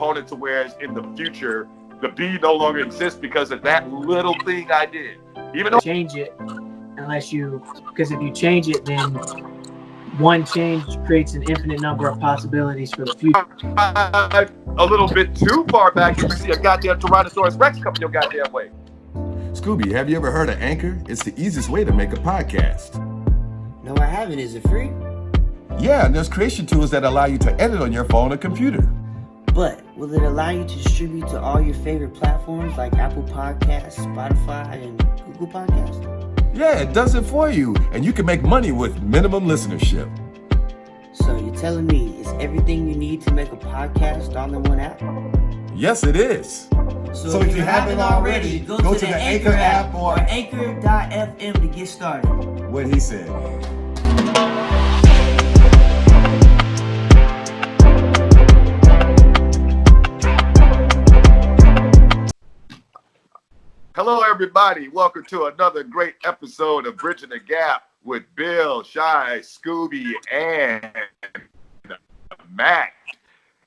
component to where in the future the B no longer exists because of that little thing I did. Even though change it because if you change it, then one change creates an infinite number of possibilities for the future. A little bit too far back, you can see a goddamn Tyrannosaurus Rex coming your goddamn way. Scooby, have you ever heard of Anchor? It's the easiest way to make a podcast. No, I haven't. Is it free? Yeah, and there's creation tools that allow you to edit on your phone or computer. But will it allow you to distribute to all your favorite platforms like Apple Podcasts, Spotify, and Google Podcasts? Yeah, it does it for you, and you can make money with minimum listenership. So you're telling me it's everything you need to make a podcast all in one app? Yes, it is. So if you haven't already, go to the Anchor app or anchor.fm to get started. What he said. Hello, everybody. Welcome to another great episode of Bridging the Gap with Bill, Shy, Scooby, and Mac.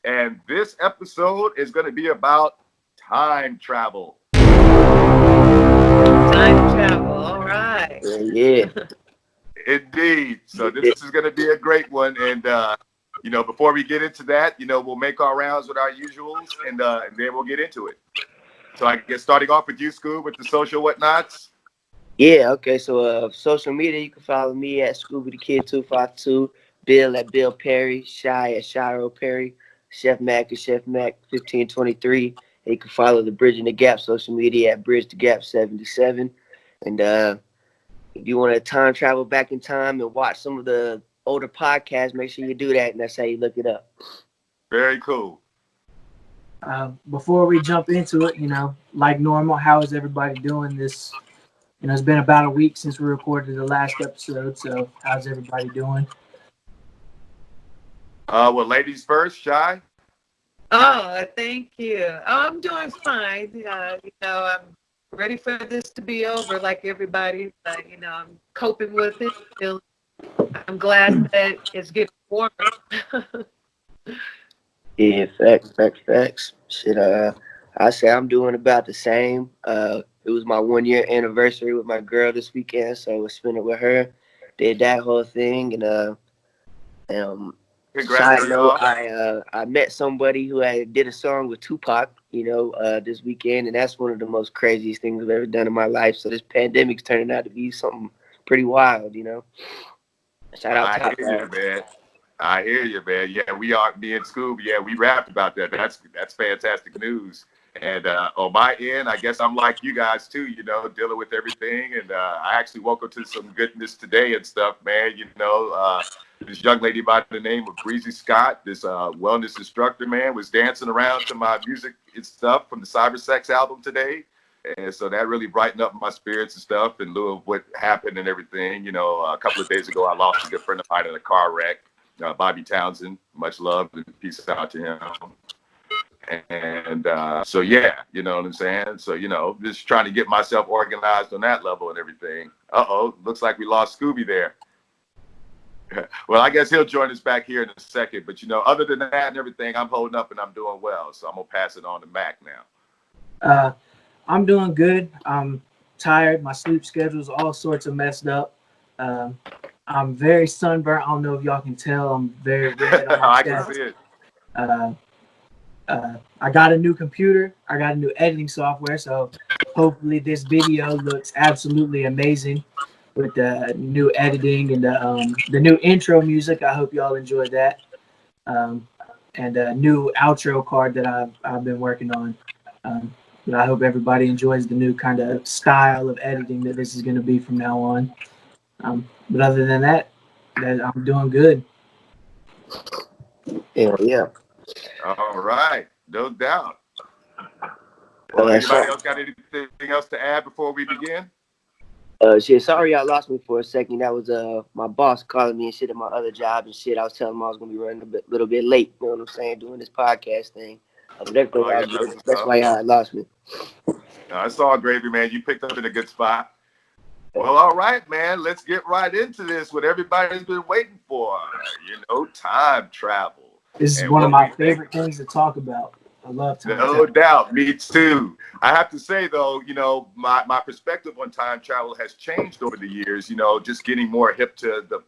And this episode is going to be about time travel. Time travel, all right. Yeah. Indeed. So this is going to be a great one. And, before we get into that, we'll make our rounds with our usuals, and then we'll get into it. So I guess starting off with you, Scoob, with the social whatnots. Yeah, okay. So social media, you can follow me at Scooby the Kid 252, Bill at Bill Perry, Shy at Shiro Perry, Chef Mac at Chef Mac 1523. And you can follow the Bridging the Gap social media at Bridge the Gap 77. And if you want to time travel back in time and watch some of the older podcasts, make sure you do that, and that's how you look it up. Very cool. Before we jump into it, like normal, how is everybody doing this? It's been about a week since we recorded the last episode, so how's everybody doing? Well, ladies first, Shy. Oh, thank you. I'm doing fine. I'm ready for this to be over like everybody. I'm coping with it. I'm glad that it's getting warmer. Yeah, facts. Shit, I say I'm doing about the same. It was my 1 year anniversary with my girl this weekend, so I spent it with her. Did that whole thing, and side note, I met somebody who did a song with Tupac, this weekend, and that's one of the most craziest things I've ever done in my life. So this pandemic's turning out to be something pretty wild, Shout out to I hear you, man. Yeah, me and Scoob, we rapped about that. That's fantastic news. And on my end, I guess I'm like you guys too, dealing with everything. And I actually woke up to some goodness today and stuff, man. This young lady by the name of Breezy Scott, this wellness instructor, man, was dancing around to my music and stuff from the Cyber Sex album today. And so that really brightened up my spirits and stuff in lieu of what happened and everything. A couple of days ago, I lost a good friend of mine in a car wreck. Bobby Townsend, much love and peace out to him. And so, yeah, you know what I'm saying? So, just trying to get myself organized on that level and everything. Looks like we lost Scooby there. Well, I guess he'll join us back here in a second. But, other than that and everything, I'm holding up and I'm doing well. So I'm going to pass it on to Mac now. I'm doing good. I'm tired. My sleep schedule's all sorts of messed up. I'm very sunburnt. I don't know if y'all can tell. I'm very red on my I can see it. I got a new computer. I got a new editing software. So hopefully this video looks absolutely amazing with the new editing and the new intro music. I hope y'all enjoyed that. And a new outro card that I've been working on. But I hope everybody enjoys the new kind of style of editing that this is going to be from now on. But other than that, I'm doing good. Yeah. All right. No doubt. Well, anybody else got anything else to add before we begin? Shit, sorry y'all lost me for a second. That was my boss calling me and shit at my other job and shit. I was telling him I was going to be running a little bit late, you know what I'm saying, doing this podcast thing. That's why y'all lost me. I saw Gravy, man. You picked up in a good spot. Well, all right, man. Let's get right into this. What everybody's been waiting for, time travel. This is one of my favorite things to talk about. I love time No travel. doubt, me too. I have to say though, my perspective on time travel has changed over the years. Just getting more hip to the,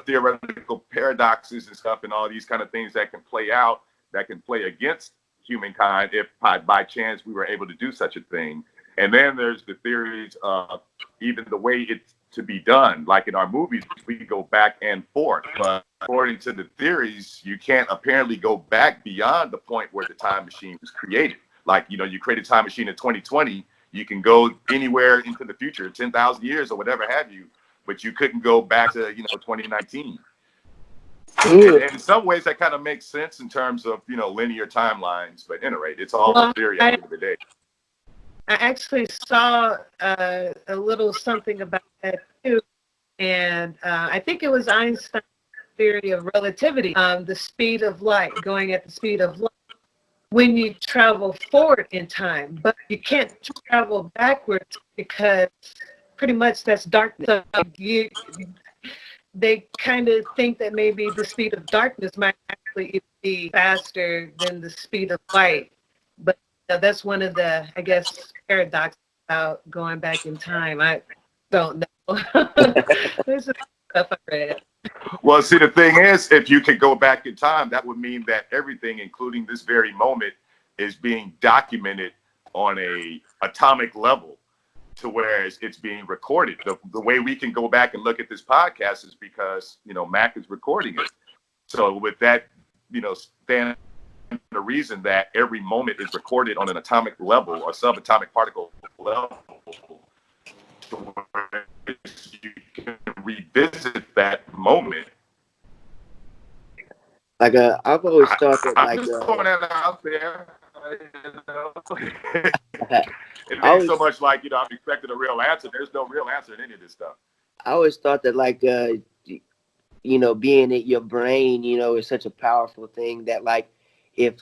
theoretical paradoxes and stuff, and all these kind of things that can play out, that can play against humankind if by chance we were able to do such a thing. And then there's the theories of even the way it's to be done. Like in our movies, we go back and forth. But according to the theories, you can't apparently go back beyond the point where the time machine was created. Like, you create a time machine in 2020, you can go anywhere into the future, 10,000 years or whatever have you, but you couldn't go back to, 2019. And in some ways, that kind of makes sense in terms of, linear timelines. But anyway, it's all a Well, theory at the end of the day. I actually saw a little something about that too, and I think it was Einstein's theory of relativity, the speed of light, going at the speed of light when you travel forward in time, but you can't travel backwards because pretty much that's darkness. So they kind of think that maybe the speed of darkness might actually be faster than the speed of light. But that's one of the, I guess, paradoxes about going back in time. I don't know. There's some stuff I read. Well, see, the thing is, if you could go back in time, that would mean that everything, including this very moment, is being documented on a atomic level to where it's being recorded. The way we can go back and look at this podcast is because, Mac is recording it. So with that, stand the reason that every moment is recorded on an atomic level or subatomic particle level, to where you can revisit that moment. Like I've always thought that I'm like just throwing that out there. It I ain't always so much like, I'm expecting a real answer. There's no real answer in any of this stuff. I always thought that like being in your brain, is such a powerful thing that like if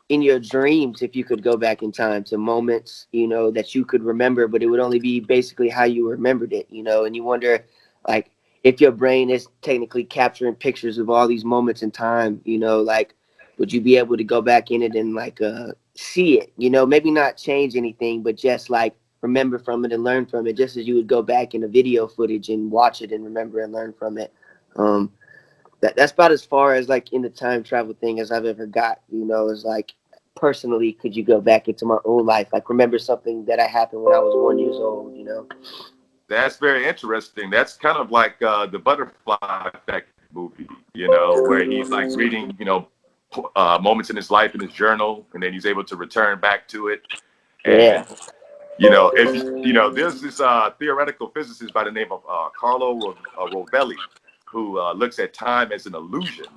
in your dreams, if you could go back in time to moments, that you could remember, but it would only be basically how you remembered it, and you wonder like if your brain is technically capturing pictures of all these moments in time, like would you be able to go back in it and like see it, maybe not change anything, but just like remember from it and learn from it, just as you would go back in the video footage and watch it and remember and learn from it. That's about as far as like in the time travel thing as I've ever got. Is like personally, could you go back into my own life, like remember something that I happened when I was 1 years old? That's very interesting. That's kind of like the Butterfly Effect movie, where he's like reading, moments in his life in his journal, and then he's able to return back to it. Yeah. And if there's this theoretical physicist by the name of Carlo Rovelli, who looks at time as an illusion,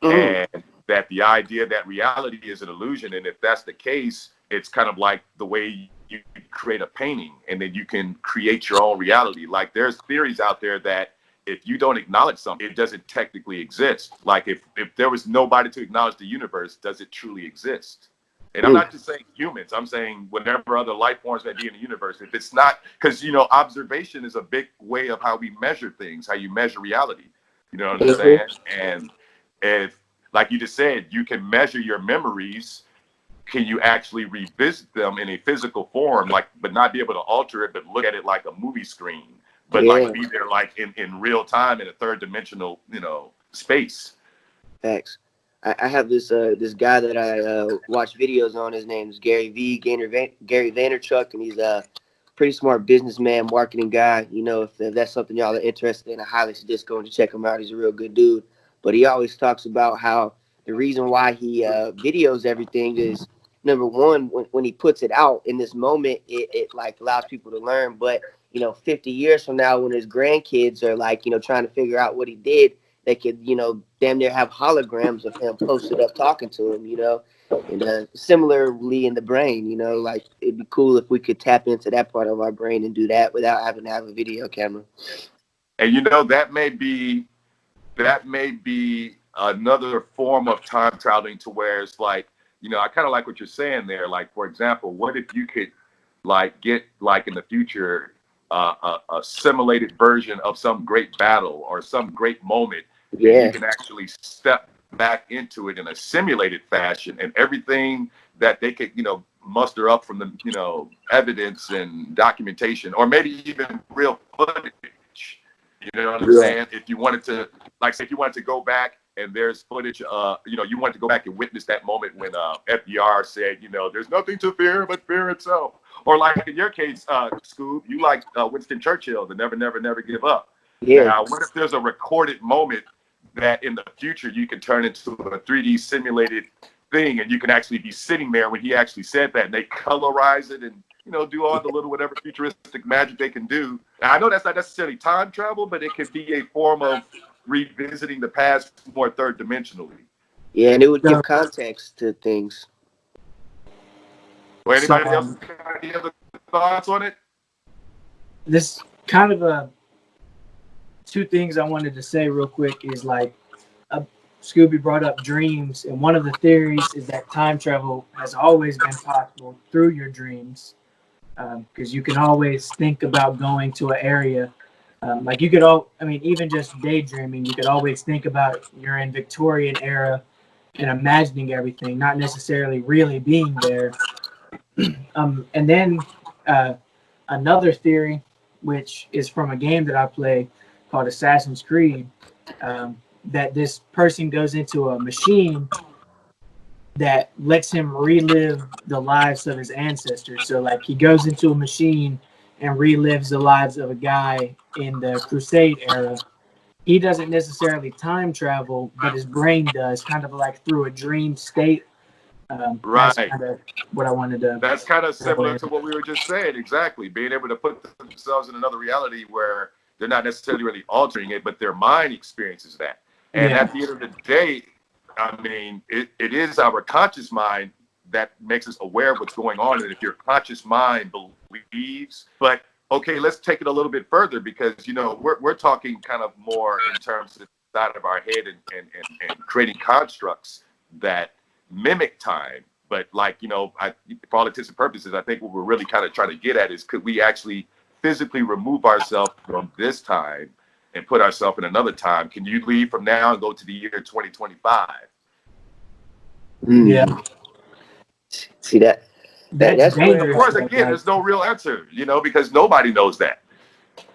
Mm. and that the idea that reality is an illusion, and if that's the case, it's kind of like the way you create a painting, and then you can create your own reality. Like there's theories out there that if you don't acknowledge something, it doesn't technically exist. Like if there was nobody to acknowledge the universe, does it truly exist? And I'm not just saying humans. I'm saying whatever other life forms may be in the universe. If it's not, because observation is a big way of how we measure things, how you measure reality. You know what I'm saying? And if, like you just said, you can measure your memories, can you actually revisit them in a physical form, like, but not be able to alter it, but look at it like a movie screen, but Yeah. like be there like in real time in a third dimensional, space. Facts. I have this guy that I watch videos on. His name's Gary Vaynerchuk, and he's a pretty smart businessman, marketing guy. If that's something y'all are interested in, I highly suggest going to check him out. He's a real good dude. But he always talks about how the reason why he videos everything is number one, when he puts it out in this moment, it like allows people to learn. But 50 years from now, when his grandkids are like trying to figure out what he did, they could, damn near have holograms of him posted up talking to him, and similarly in the brain, like it'd be cool if we could tap into that part of our brain and do that without having to have a video camera. And that may be another form of time traveling to where it's like, I kind of like what you're saying there. Like, for example, what if you could like get like in the future a simulated version of some great battle or some great moment, and you Yeah. can actually step back into it in a simulated fashion, and everything that they could, muster up from the, evidence and documentation, or maybe even real footage. You know what I'm saying? If you wanted to, like, say, if you wanted to go back and there's footage, you wanted to go back and witness that moment when FDR said, there's nothing to fear but fear itself. Or like in your case, Scoob, you like Winston Churchill, the never, never, never give up. Yeah. Now, what if there's a recorded moment that in the future you can turn into a 3D simulated thing, and you can actually be sitting there when he actually said that, and they colorize it and do all the little whatever futuristic magic they can do. And I know that's not necessarily time travel, but it could be a form of revisiting the past more third dimensionally. Yeah, and it would give context to things. Or anybody else got any other thoughts on it? This kind of two things I wanted to say real quick is like Scooby brought up dreams, and one of the theories is that time travel has always been possible through your dreams, because you can always think about going to an area. Like you could even just daydreaming, you could always think about you're in Victorian era and imagining everything, not necessarily really being there. And then another theory, which is from a game that I play called Assassin's Creed, that this person goes into a machine that lets him relive the lives of his ancestors. So like he goes into a machine and relives the lives of a guy in the Crusade era. He doesn't necessarily time travel, but his brain does, kind of like through a dream state. Right. That's kind of what I wanted to. That's kind of similar to what we were just saying. Exactly. Being able to put themselves in another reality where they're not necessarily really altering it, but their mind experiences that. And at the end of the day, I mean, it is our conscious mind that makes us aware of what's going on. And if your conscious mind believes, but okay, let's take it a little bit further, because, we're talking kind of more in terms of the side of our head and creating constructs that mimic time. But like, for all intents and purposes, I think what we're really kind of trying to get at is, could we actually physically remove ourselves from this time and put ourselves in another time? Can you leave from now and go to the year 2025? Yeah. See that's dangerous. Where, of course, again, there's no real answer, because nobody knows that.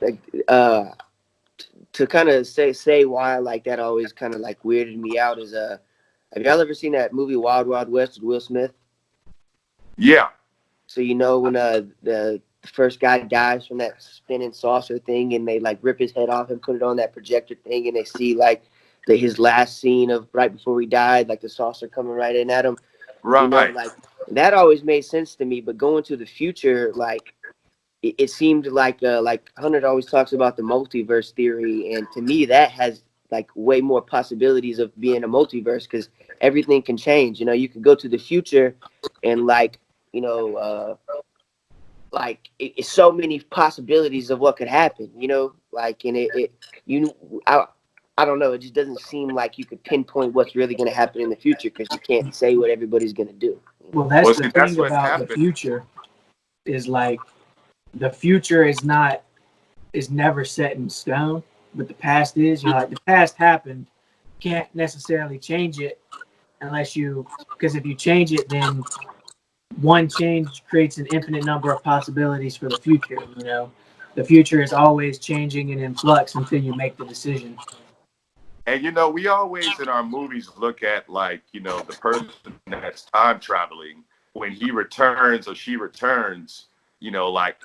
Like, to kind of say why like that always kind of like weirded me out is have y'all ever seen that movie Wild Wild West with Will Smith? Yeah. So when the first guy dies from that spinning saucer thing, and they like rip his head off and put it on that projector thing, and they see like his last scene of right before he died, like the saucer coming right in at him. Right. Like that always made sense to me. But going to the future, like it seemed like Hunter always talks about the multiverse theory, and to me that has like way more possibilities of being a multiverse, because everything can change. You could go to the future and like it's so many possibilities of what could happen. Like, and I don't know. It just doesn't seem like you could pinpoint what's really going to happen in the future, because you can't say what everybody's going to do. Well, that's the thing about the future, is like the future is never set in stone, but the past is. Like the past happened, can't necessarily change it because if you change it, then one change creates an infinite number of possibilities for the future. The future is always changing and in flux until you make the decision. And we always in our movies look at like, the person that's time traveling, when he returns or she returns, like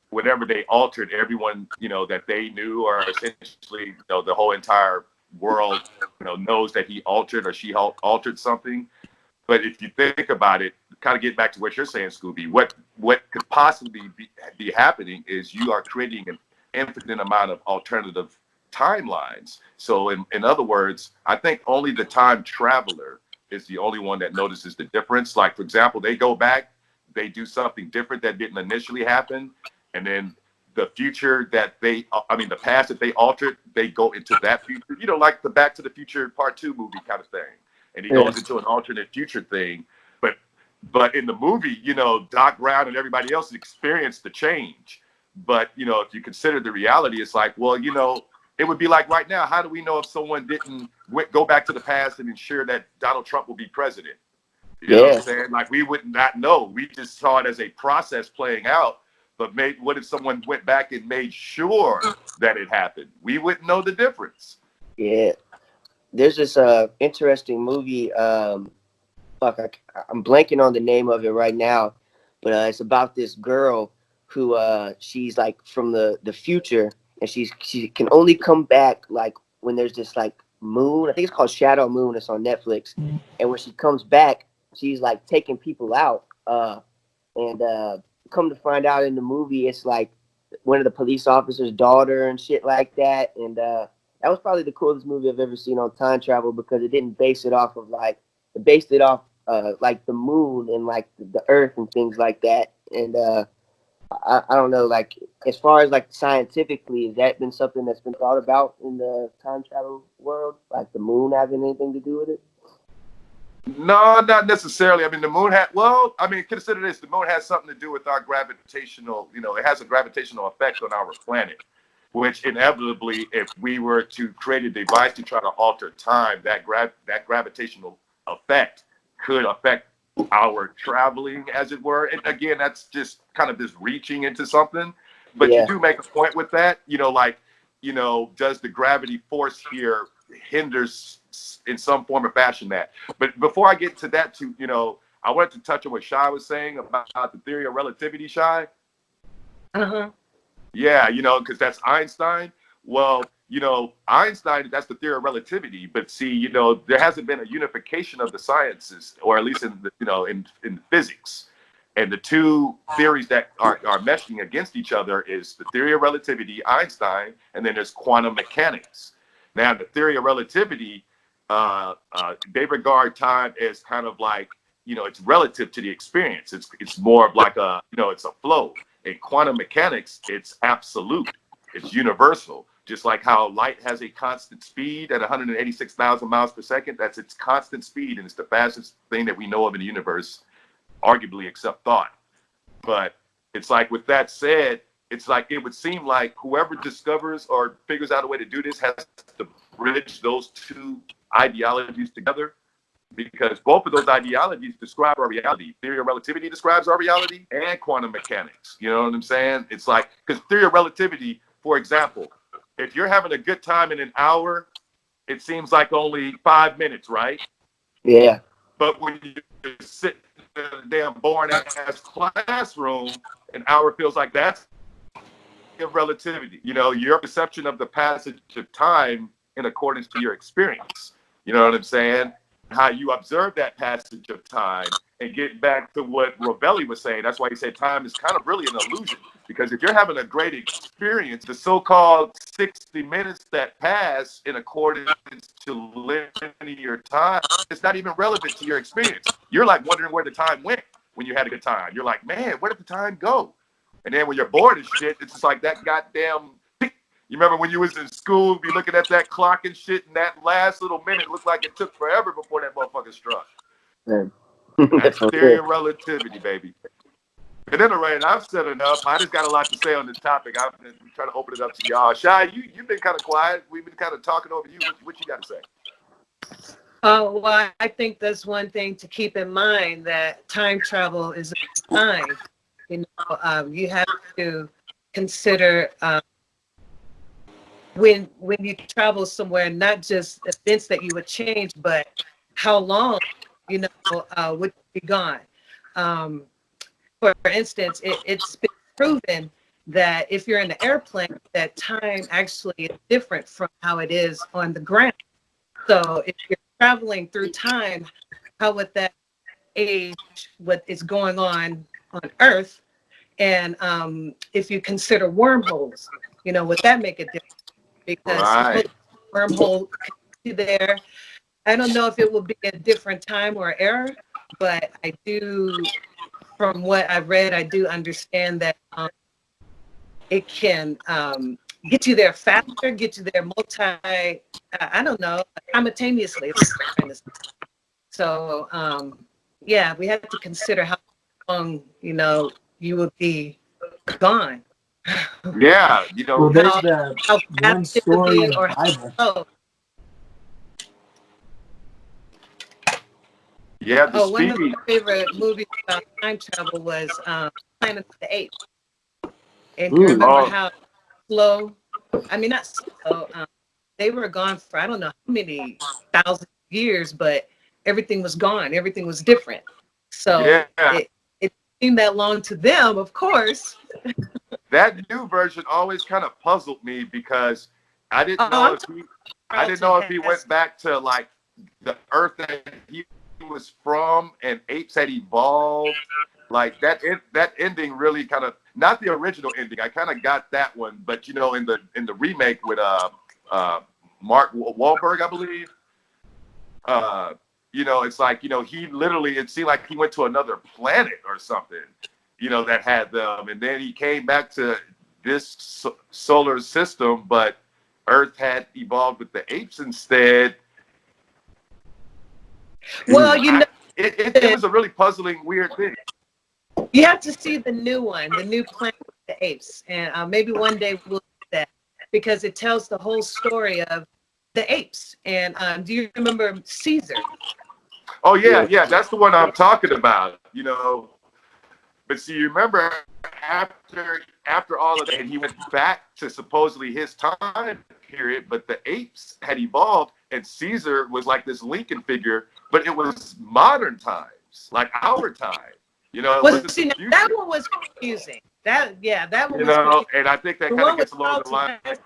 whatever they altered, everyone, that they knew, or essentially, the whole entire world, knows that he altered or she altered something. But if you think about it, kind of get back to what you're saying, Scooby, what could possibly be happening is you are creating an infinite amount of alternative timelines. So in other words, I think only the time traveler is the only one that notices the difference. Like, for example, they go back, they do something different that didn't initially happen, and then the future the past that they altered, they go into that future, like the Back to the Future Part 2 movie kind of thing. And he goes into an alternate future thing. But in the movie, Doc Brown and everybody else experienced the change. But, if you consider the reality, it's like, well, it would be like right now, how do we know if someone didn't go back to the past and ensure that Donald Trump will be president? You know what I'm saying? Like, we would not know. We just saw it as a process playing out. But what if someone went back and made sure that it happened? We wouldn't know the difference. Yeah. There's this interesting movie. I'm blanking on the name of it right now, but it's about this girl who she's like from the future, and she can only come back like when there's this like moon. I think it's called Shadow Moon. It's on Netflix, and when she comes back, she's like taking people out. And come to find out in the movie, it's like one of the police officers' daughter and shit like that. And that was probably the coolest movie I've ever seen on time travel, because it didn't base it off of like, it based it off like the moon and like the earth and things like that. And I don't know, like as far as like scientifically, has that been something that's been thought about in the time travel world? Like the moon having anything to do with it? No, not necessarily. I mean, the moon consider this. The moon has something to do with our gravitational, it has a gravitational effect on our planet, which inevitably, if we were to create a device to try to alter time, that gravitational effect could affect our traveling, as it were. And again, that's just kind of just reaching into something. But you do make a point with that, does the gravity force here hinders in some form or fashion that. But before I get to that, I wanted to touch on what Shai was saying about the theory of relativity, Shai. Yeah, because that's Einstein. Well, Einstein, that's the theory of relativity. But see, there hasn't been a unification of the sciences, or at least in in physics. And the two theories that are meshing against each other is the theory of relativity, Einstein, and then there's quantum mechanics. Now, the theory of relativity, they regard time as kind of like, it's relative to the experience. It's more of like it's a flow. In quantum mechanics, it's absolute. It's universal. Just like how light has a constant speed at 186,000 miles per second, that's its constant speed, and it's the fastest thing that we know of in the universe, arguably, except thought. But it's like, with that said, it's like it would seem like whoever discovers or figures out a way to do this has to bridge those two ideologies together, because both of those ideologies describe our reality. Theory of relativity describes our reality, and quantum mechanics. You know what I'm saying? It's like, because theory of relativity, for example, if you're having a good time in an hour, it seems like only 5 minutes, right? Yeah. But when you sit in a damn boring ass classroom, an hour feels like that's of relativity. Your perception of the passage of time in accordance to your experience. You know what I'm saying? How you observe that passage of time, and get back to what Rovelli was saying. That's why he said time is kind of really an illusion, because if you're having a great experience, the so-called 60 minutes that pass in accordance to linear time, it's not even relevant to your experience. You're like wondering where the time went when you had a good time. You're like, man, where did the time go? And then when you're bored as shit, it's just like that goddamn. You remember when you was in school, be looking at that clock and shit, and that last little minute looked like it took forever before that motherfucker struck. That's the theory of relativity, baby. At any rate, I've said enough. I just got a lot to say on this topic. I'm trying to open it up to y'all. Shai, you've been kind of quiet. We've been kind of talking over you. What you got to say? Well, I think that's one thing to keep in mind, that time travel is a time. You have to consider when you travel somewhere, not just events that you would change, but how long, would be gone. For instance, it's been proven that if you're in the airplane, that time actually is different from how it is on the ground. So if you're traveling through time, how would that age what is going on Earth? And if you consider wormholes, would that make a difference? Because wormhole there, I don't know if it will be a different time or era, but I do, from what I've read, I do understand that it can get you there faster, get you there simultaneously. So, yeah, we have to consider how long, you will be gone. Yeah, Well, there's how the how fast one it would story in be the or how Bible. slow. yeah, the Oh, one of speed. my favorite movies about time travel was Planet of the Apes. And you Ooh, remember Oh, how slow, I mean, not slow, they were gone for I don't know how many thousand years, but everything was gone. Everything was different. yeah. So it seemed that long to them, of course. That new version always kind of puzzled me because I didn't Oh, know I'm if talking he, I didn't Charlton know if he Heston. went back to like the Earth that he was from, and apes had evolved. Like that ending really kind of not the original ending. I kind of got that one, but you know, in the remake with uh Mark Wahlberg, I believe. Uh, you know, it's like, you know, he literally, it seemed like he went to another planet or something, you know, that had them. And then he came back to this solar system, but Earth had evolved with the apes instead. Well, you know, It was a really puzzling, weird thing. you have to see the new one, the new Planet of the Apes, and maybe one day we'll do that because it tells the whole story of the apes. And do you remember Caesar? Oh, yeah, yeah, that's the one I'm talking about, you know. But see, you remember after all of that, and he went back to supposedly his time period, but the apes had evolved, and Caesar was like this Lincoln figure, but it was modern times, like our time. You know, it Well, wasn't the see, now that future. one was confusing. That one You was know, confusing. and I think that The kind of one with gets along the Charlton line, Heston.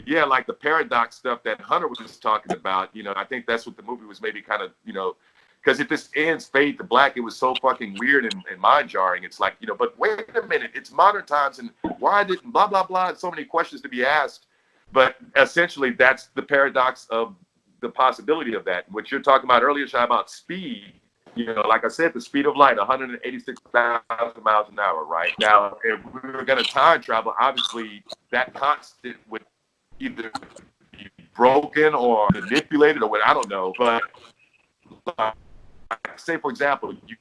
yeah, like the paradox stuff that Hunter was just talking about. You know, I think that's what the movie was maybe kind of, you know, because if this ends fade to black, it was so fucking weird and mind jarring. It's like, you know, but wait a minute, it's modern times, and why didn't blah blah blah? And so many questions to be asked. But essentially, that's the paradox of the possibility of that. What you're talking about earlier, Shai, about speed. You know, like I said, the speed of light, 186,000 miles an hour. Right now, if we were going to time travel, obviously that constant would either be broken or manipulated or what, I don't know. But uh, say, for example, you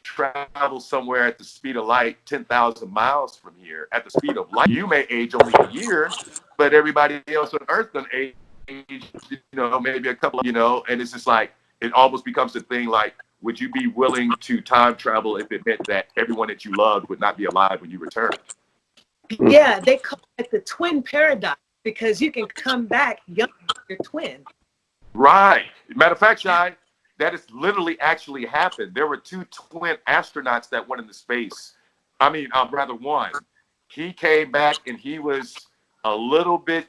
travel somewhere at the speed of light 10,000 miles from here. At the speed of light, you may age only a year, but everybody else on Earth can age, you know, maybe a couple of, you know, and it's just like, it almost becomes a thing like, would you be willing to time travel if it meant that everyone that you loved would not be alive when you returned? Yeah, they call it the twin paradox because you can come back young your twin. Right. Matter of fact, Shai, that has literally actually happened. There were two twin astronauts that went into space. I mean, rather one. He came back and he was a little bit.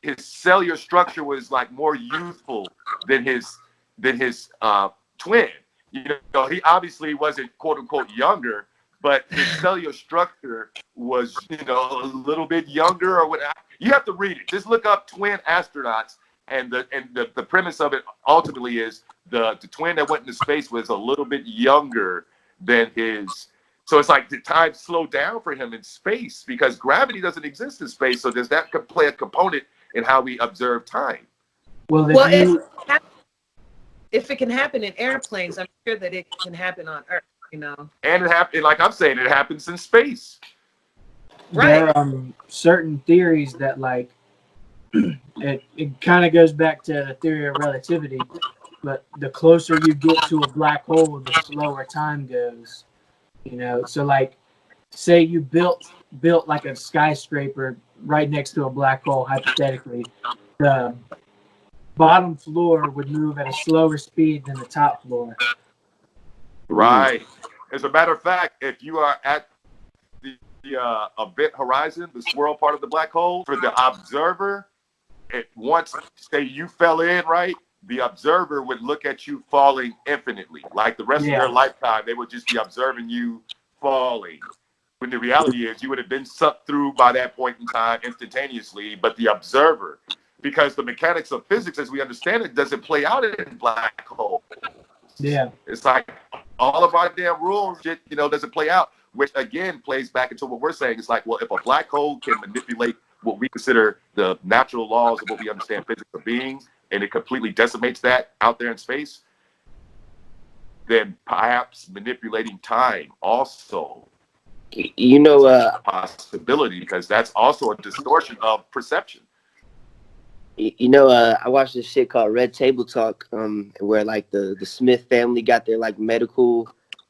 His cellular structure was like more youthful than his twin. You know, he obviously wasn't quote unquote younger, but his cellular structure was, you know, a little bit younger or what. You have to read it. Just look up twin astronauts, and the premise of it ultimately is the twin that went into space was a little bit younger than his. So it's like the time slowed down for him in space because gravity doesn't exist in space. So does that play a component in how we observe time? well, if Well, you if it can happen in airplanes, I'm sure that it can happen on Earth. You know, And it happened, like I'm saying, it happens in space. right? there are certain theories that like it kind of goes back to the theory of relativity, but the closer you get to a black hole, the slower time goes. You know, so like say you built like a skyscraper right next to a black hole, hypothetically, the bottom floor would move at a slower speed than the top floor. Right. As a matter of fact, if you are at the event horizon, the swirl part of the black hole, for the observer, it once say you fell in, right? The observer would look at you falling infinitely. Like the rest of Yeah, their lifetime, they would just be observing you falling. When the reality is you would have been sucked through by that point in time instantaneously, but the observer, because the mechanics of physics as we understand it doesn't play out in black holes. yeah. It's like all of our damn rules, shit, you know, doesn't play out, which again plays back into what we're saying. It's like, well, if a black hole can manipulate what we consider the natural laws of what we understand physics of being, and it completely decimates that out there in space, then perhaps manipulating time also You know, a possibility, because that's also a distortion of perception. I watched this shit called Red Table Talk, where like the Smith family got their like medical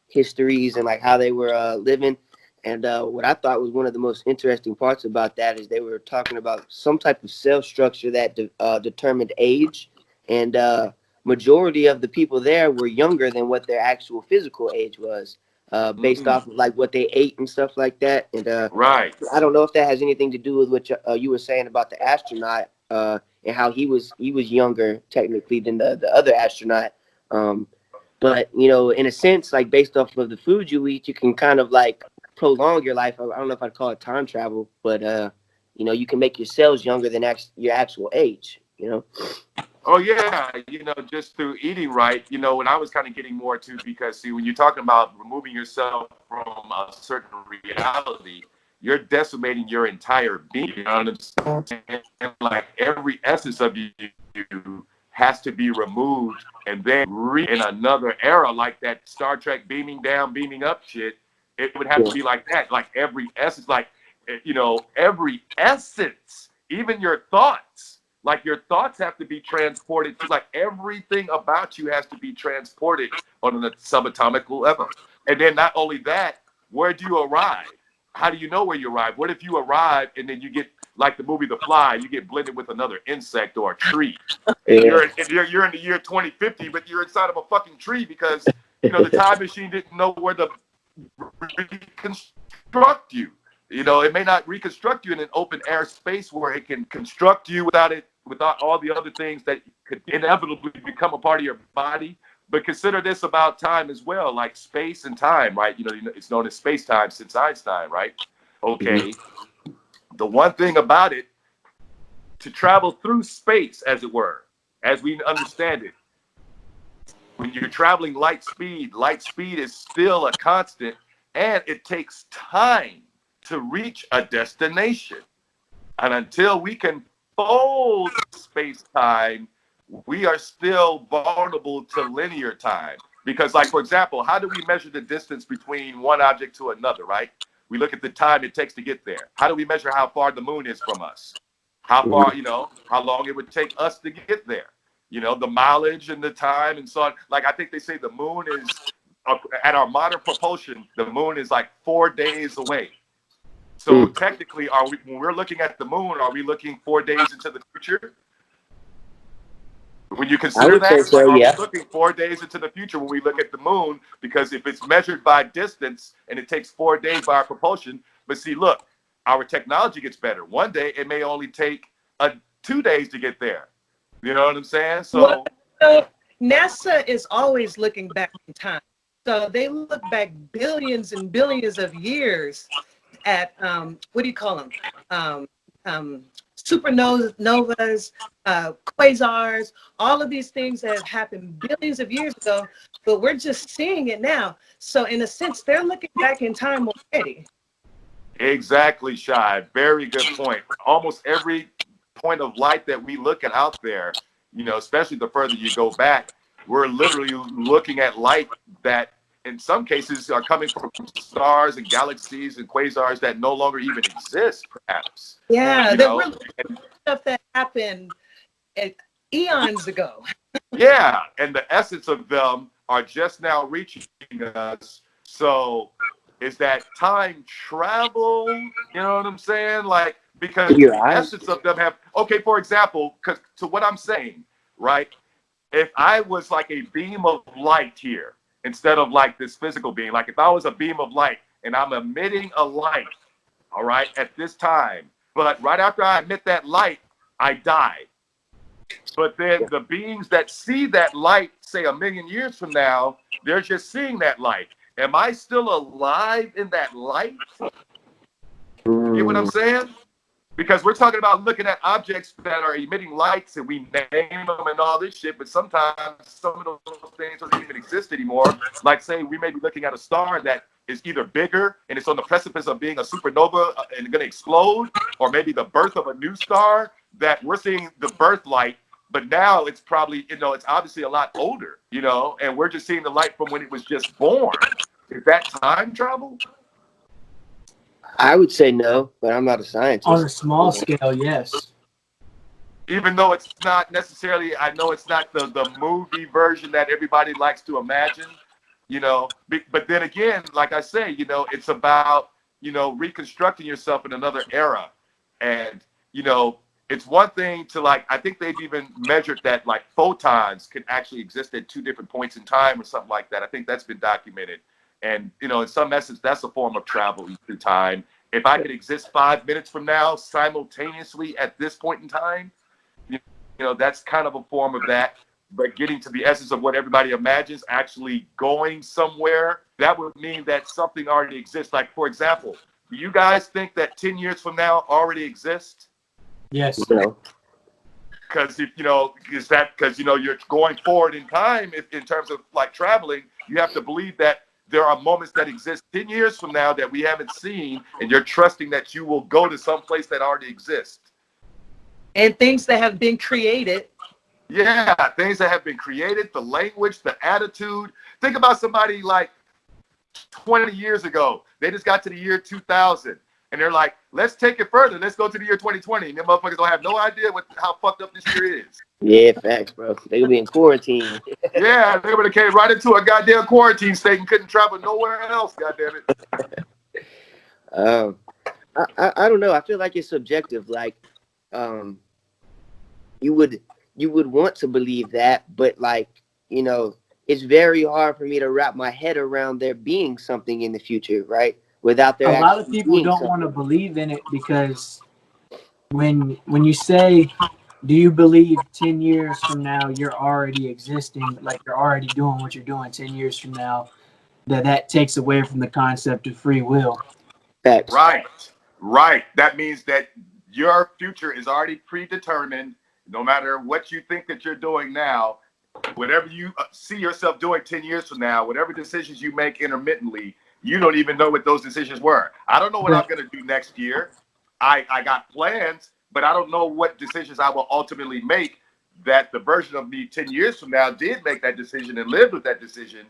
histories and like how they were living. And what I thought was one of the most interesting parts about that is they were talking about some type of cell structure that determined age, and majority of the people there were younger than what their actual physical age was, based off of like what they ate and stuff like that. And Right. I don't know if that has anything to do with what you were saying about the astronaut, and how he was younger technically than the other astronaut. But in a sense, like based off of the food you eat, you can kind of like prolong your life. I don't know if I'd call it time travel, but you can make your cells younger than your actual age. Oh yeah, just through eating right. When I was kind of getting more to, because see, when you're talking about removing yourself from a certain reality, you're decimating your entire being. You know what I'm saying? Like every essence of you has to be removed, and then in another era, like that Star Trek beaming down, beaming up shit. It would have to be like that. Like every essence, like every essence, even your thoughts. Like your thoughts have to be transported to, like everything about you has to be transported on a subatomic level. And then not only that, where do you arrive? How do you know where you arrive? What if you arrive and then you get, like the movie The Fly, you get blended with another insect or a tree? And you're in the year 2050, but you're inside of a fucking tree because, the time machine didn't know where to reconstruct you. It may not reconstruct you in an open air space where it can construct you without all the other things that could inevitably become a part of your body. But consider this about time as well, like space and time, right? It's known as space time since Einstein, right? Okay. The one thing about it, to travel through space, as it were, as we understand it, when you're traveling light speed is still a constant, and it takes time to reach a destination. And until we can fold space-time, we are still vulnerable to linear time. Because, like, for example, how do we measure the distance between one object to another, right? We look at the time it takes to get there. How do we measure how far the moon is from us? How far, how long it would take us to get there? The mileage and the time and so on. Like, I think they say the moon is, at our modern propulsion, the moon is like 4 days away. So technically, when we're looking at the moon, are we looking 4 days into the future? When you consider that, so, are yeah. we looking 4 days into the future when we look at the moon? Because if it's measured by distance and it takes 4 days by our propulsion, but see, look, our technology gets better. One day it may only take 2 days to get there. You know what I'm saying? So NASA is always looking back in time. So they look back billions and billions of years at what do you call them? Supernovas, quasars, all of these things that have happened billions of years ago, but we're just seeing it now. So in a sense, they're looking back in time already. Exactly, Shai. Very good point. Almost every point of light that we look at out there, especially the further you go back, we're literally looking at light that in some cases are coming from stars and galaxies and quasars that no longer even exist, perhaps. Yeah, that we're looking at stuff that happened eons ago. Yeah, and the essence of them are just now reaching us. So is that time travel? You know what I'm saying? Like, because the essence of them okay, for example, because to what I'm saying, right? If I was like a beam of light here, instead of like this physical being, like if I was a beam of light and I'm emitting a light, all right, at this time, but right after I emit that light, I die. But then the beings that see that light, say 1,000,000 years from now, they're just seeing that light. Am I still alive in that light? You get what I'm saying? Because we're talking about looking at objects that are emitting lights and we name them and all this shit, but sometimes some of those things don't even exist anymore. Like, say, we may be looking at a star that is either bigger and it's on the precipice of being a supernova and going to explode, or maybe the birth of a new star that we're seeing the birth light, but now it's probably, it's obviously a lot older, and we're just seeing the light from when it was just born. Is that time travel? I would say no, but I'm not a scientist. On a small scale, yes. Even though it's not necessarily, I know it's not the movie version that everybody likes to imagine, but then again, like I say, it's about, reconstructing yourself in another era. And, it's one thing to I think they've even measured that photons can actually exist at two different points in time or something like that. I think that's been documented. And, in some essence, that's a form of travel through time. If I could exist 5 minutes from now simultaneously at this point in time, that's kind of a form of that. But getting to the essence of what everybody imagines, actually going somewhere, that would mean that something already exists. Like, for example, do you guys think that 10 years from now already exists? Yes. No. Because if is that because you're going forward in time in terms of traveling, you have to believe that there are moments that exist 10 years from now that we haven't seen, and you're trusting that you will go to some place that already exists. And things that have been created. Yeah, things that have been created, the language, the attitude. Think about somebody 20 years ago. They just got to the year 2000. And they're like, let's take it further. Let's go to the year 2020. And them motherfuckers don't have no idea how fucked up this year is. Yeah, facts, bro. They could be in quarantine. Yeah, they would have came right into a goddamn quarantine state and couldn't travel nowhere else, goddamn it. I don't know. I feel like it's subjective. You would want to believe that, but it's very hard for me to wrap my head around there being something in the future, right? Without there A lot of actually people being don't something. want to believe in it because when you say, do you believe 10 years from now you're already existing, like you're already doing what you're doing 10 years from now, that takes away from the concept of free will. Facts. Right. That means that your future is already predetermined. No matter what you think that you're doing now, whatever you see yourself doing 10 years from now, whatever decisions you make intermittently, you don't even know what those decisions were. I don't know what I'm going to do next year. I got plans, but I don't know what decisions I will ultimately make. That the version of me 10 years from now did make that decision and lived with that decision.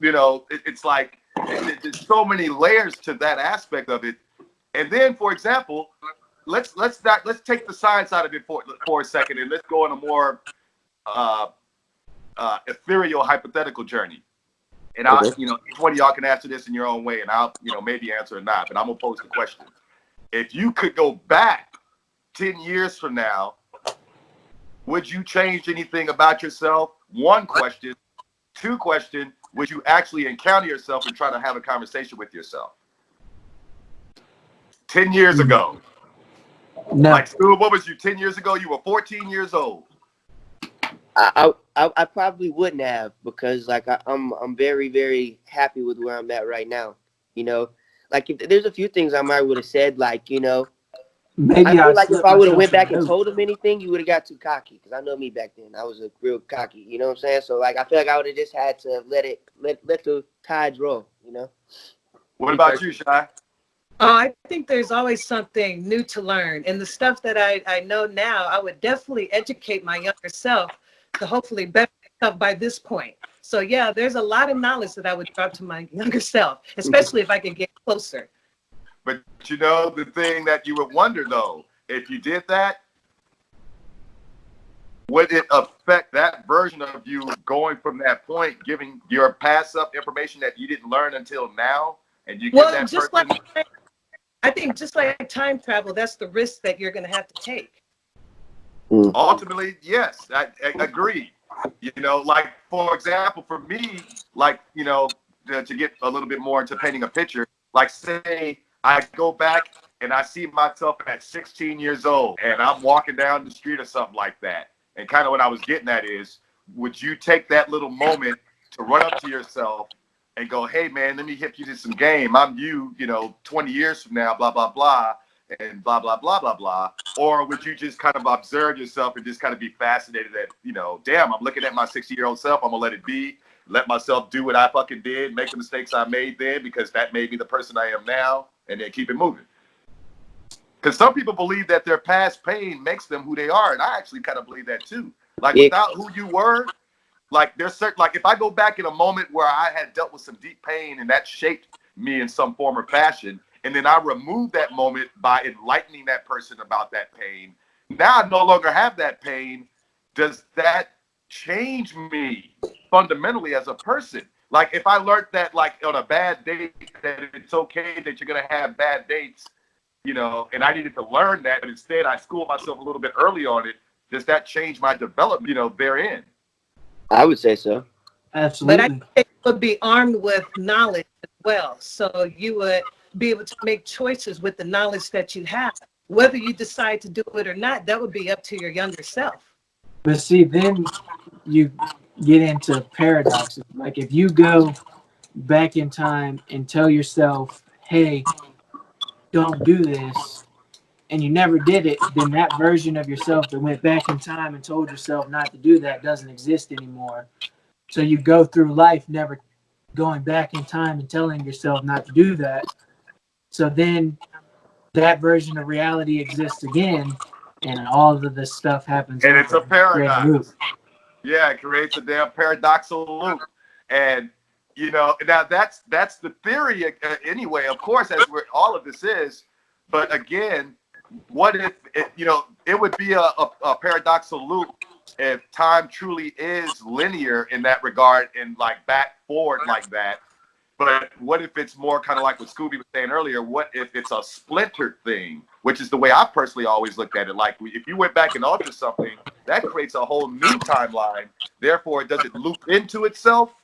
It's like there's so many layers to that aspect of it. And then, for example, let's take the science out of it for a second, and let's go on a more ethereal hypothetical journey. And each one of y'all can answer this in your own way, and I'll maybe answer or not. But I'm gonna pose the question: if you could go back 10 years from now, would you change anything about yourself? One question. Two question: would you actually encounter yourself and try to have a conversation with yourself? 10 years ago. No. What was you 10 years ago? You were 14 years old. I probably wouldn't have, because I'm very, very happy with where I'm at right now. If there's a few things I might would have said, maybe I feel like if I would have went back and note. told him anything, you would have got too cocky, because I know me back then. I was a real cocky, you know what I'm saying? So I feel like I would have just had to let the tides roll, What about you, Shai? I think there's always something new to learn. And the stuff that I know now, I would definitely educate my younger self to hopefully better myself by this point. So yeah, there's a lot of knowledge that I would drop to my younger self, especially if I could get closer. But the thing that you would wonder though, if you did that, would it affect that version of you going from that point, giving your past self information that you didn't learn until now, and you give that person? I think just like time travel, that's the risk that you're going to have to take. Ultimately, yes, I agree. For example, for me, to get a little bit more into painting a picture, say I go back and I see myself at 16 years old and I'm walking down the street or something like that. And kind of what I was getting at is, would you take that little moment to run up to yourself and go, hey, man, let me hit you to some game. I'm you, 20 years from now, blah, blah, blah, and blah, blah, blah, blah, blah. Or would you just kind of observe yourself and just kind of be fascinated that, damn, I'm looking at my 60-year-old self. I'm going to let it be, let myself do what I fucking did, make the mistakes I made then, because that made me the person I am now, and then keep it moving. Because some people believe that their past pain makes them who they are. And I actually kind of believe that too. Without who you were, there's certain, if I go back in a moment where I had dealt with some deep pain and that shaped me in some form or fashion, and then I remove that moment by enlightening that person about that pain. Now I no longer have that pain. Does that change me fundamentally as a person? Like if I learned that like on a bad date that it's okay that you're gonna have bad dates, you know, and I needed to learn that, but instead I schooled myself a little bit early on it. Does that change my development, you know, therein? I would say so. But I Absolutely. think you would be armed with knowledge as well. So you would be able to make choices with the knowledge that you have. Whether you decide to do it or not, that would be up to your younger self. But see, then you get into paradoxes. Like if you go back in time and tell yourself, hey, don't do this, and you never did it, then that version of yourself that went back in time and told yourself not to do that doesn't exist anymore. So you go through life never going back in time and telling yourself not to do that. So then that version of reality exists again, and all of this stuff happens And it's a over. Create a loop. paradox. Yeah, it creates a damn paradoxical loop. And you know, now that's the theory anyway. Of course, that's where all of this is. But again, what if it, you know, it would be a paradoxical loop if time truly is linear in that regard and like back forward like that. But what if it's more kind of like what Scooby was saying earlier? What if it's a splintered thing, which is the way I personally always looked at it. Like if you went back and altered something, that creates a whole new timeline. Therefore, does it loop into itself?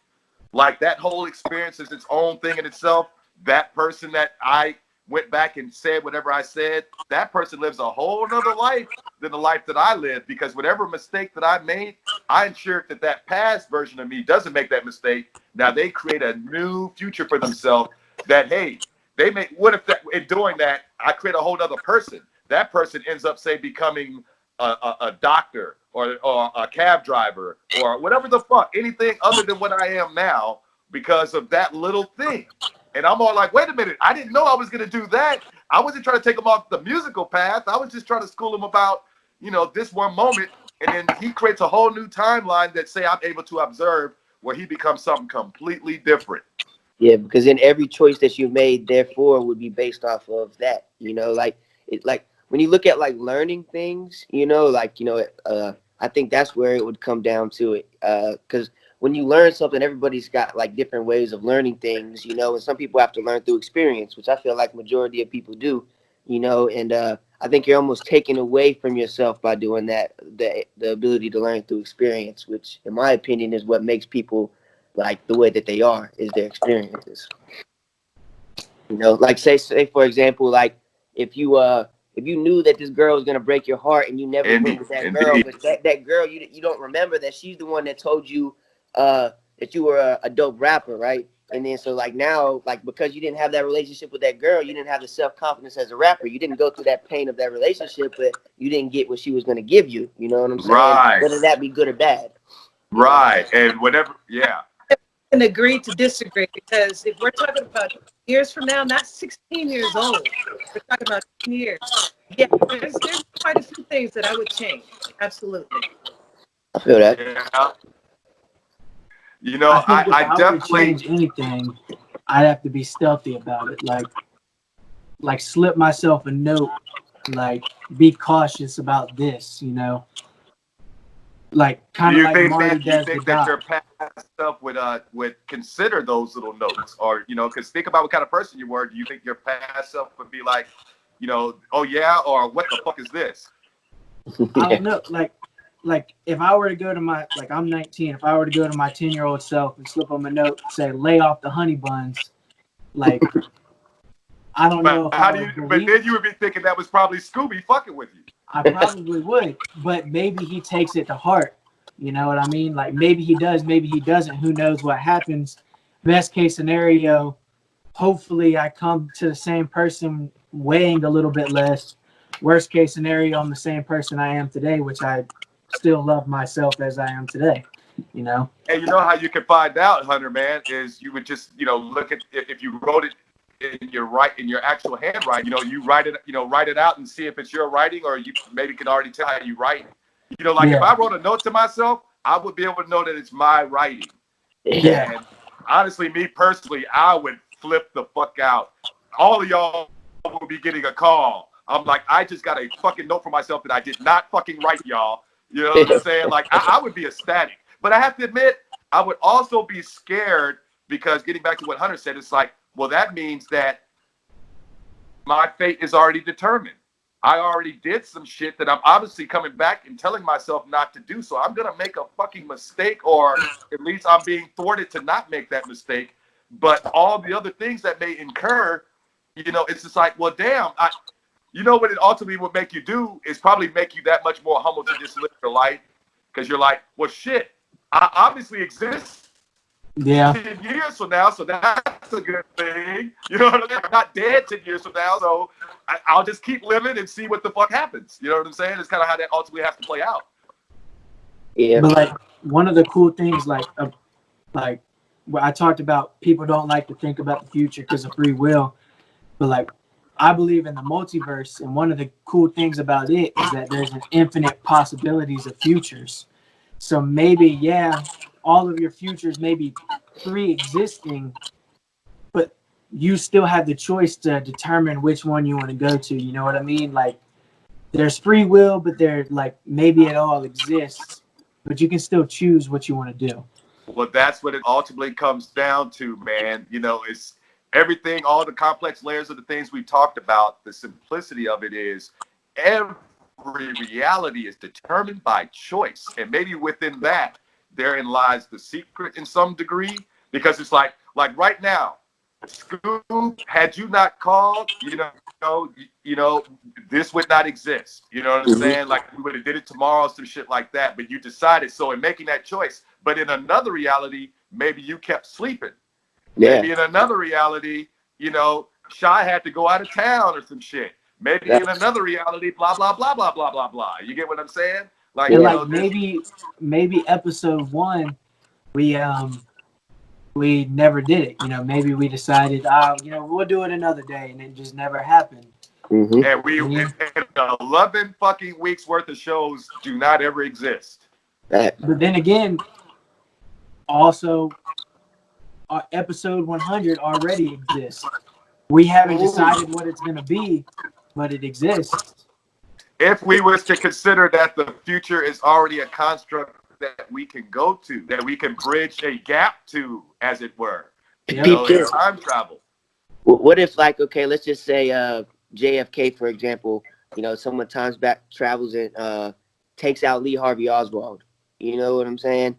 Like that whole experience is its own thing in itself. That person that I went back and said whatever I said, that person lives a whole nother life than the life that I lived, because whatever mistake that I made, I ensured that that past version of me doesn't make that mistake. Now they create a new future for themselves that, hey, they may, what if that, in doing that, I create a whole other person. That person ends up, say, becoming a doctor or a cab driver or whatever the fuck, anything other than what I am now because of that little thing. And I'm all like, wait a minute, I didn't know I was going to do that. I wasn't trying to take him off the musical path. I was just trying to school him about, you know, this one moment. And then he creates a whole new timeline that, say, I'm able to observe where he becomes something completely different. Yeah, because then every choice that you made, therefore, would be based off of that. You know, like it, like when you look at like learning things, you know, like I think that's where it would come down to it. Because when you learn something, everybody's got like different ways of learning things, you know, and some people have to learn through experience, which I feel like majority of people do, you know, and I think you're almost taking away from yourself by doing that, the ability to learn through experience, which in my opinion is what makes people like the way that they are, is their experiences. You know, like say for example, like if you knew that this girl was gonna break your heart and you never went with that girl, but that girl you don't remember that she's the one that told you that you were a dope rapper, right? And then so like now, like because you didn't have that relationship with that girl, you didn't have the self-confidence as a rapper. You didn't go through that pain of that relationship, but you didn't get what she was gonna give you. You know what I'm saying? Right. Whether that be good or bad. Right. And whatever, yeah. And agree to disagree, because if we're talking about years from now, not 16 years old, we're talking about 10 years. Yeah, there's quite a few things that I would change. Absolutely. I feel that. Yeah. You know, I think if I I were to definitely change anything, I'd have to be stealthy about it. Like slip myself a note, like be cautious about this, you know. Like kind of like Marty does the that doc. your past self would consider those little notes, or you know, because think about what kind of person you were. Do you think your past self would be like, you know, oh yeah, or what the fuck is this? I don't know. Like if I were to go to my, like I'm 19, if I were to go to my 10-year-old self and slip him a note, say lay off the honey buns, like I don't know if How I do you? would But believe. then you would be thinking that was probably Scooby fucking with you. I probably would, but maybe he takes it to heart. You know what I mean? Like maybe he does, maybe he doesn't. Who knows what happens? Best case scenario, hopefully I come to the same person weighing a little bit less. Worst case scenario, I'm the same person I am today, which I still love myself as I am today. You know? And you know how you can find out, Hunter, man, is you would just, you know, look at if you wrote it in your actual handwriting, you know, you write it out and see if it's your writing, or you maybe can already tell how you write. You know, like if I wrote a note to myself, I would be able to know that it's my writing. Yeah. And honestly, me personally, I would flip the fuck out. all of y'all will be getting a call. I'm like, I just got a fucking note for myself that I did not fucking write, y'all. You know what I'm saying? Like, I would be ecstatic. But I have to admit, I would also be scared because getting back to what Hunter said, it's like, well, that means that my fate is already determined. I already did some shit that I'm obviously coming back and telling myself not to do. So I'm going to make a fucking mistake, or at least I'm being thwarted to not make that mistake. But all the other things that may incur, you know, it's just like, well, damn, you know what it ultimately would make you do is probably make you that much more humble to just live your life. Because you're like, well, shit, I obviously exist 10 years from now, so that's a good thing. You know what I mean? I'm not dead 10 years from now, so I'll just keep living and see what the fuck happens. You know what I'm saying? It's kind of how that ultimately has to play out. Yeah. But like one of the cool things, like what I talked about, people don't like to think about the future because of free will. But like, I believe in the multiverse, and one of the cool things about it is that there's an infinite possibilities of futures. So maybe, yeah, all of your futures may be pre-existing, but you still have the choice to determine which one you want to go to. You know what I mean? Like, there's free will, but there, like, maybe it all exists, but you can still choose what you want to do. Well, that's what it ultimately comes down to, man. You know, it's everything, all the complex layers of the things we talked about. The simplicity of it is every reality is determined by choice. And maybe within that, therein lies the secret in some degree, because it's like right now, Scoob, had you not called, you know, this would not exist. You know what I'm saying? Like, we would have did it tomorrow, some shit like that. But you decided. So in making that choice, but in another reality, maybe you kept sleeping. Yeah. Maybe in another reality, you know, Shy had to go out of town or some shit. Maybe in another reality, blah blah blah blah blah blah blah. You get what I'm saying? Like, And you like know, maybe episode 1, we never did it. You know, maybe we decided, we'll do it another day, and it just never happened. and we and 11 fucking weeks worth of shows do not ever exist. But then again, also, our episode 100 already exists. We haven't decided what it's going to be, but it exists. If we was to consider that the future is already a construct that we can go to, that we can bridge a gap to, as it were, you know, in time travel. What if, like, okay, let's just say JFK, for example, you know, someone times back travels and takes out Lee Harvey Oswald. You know what I'm saying?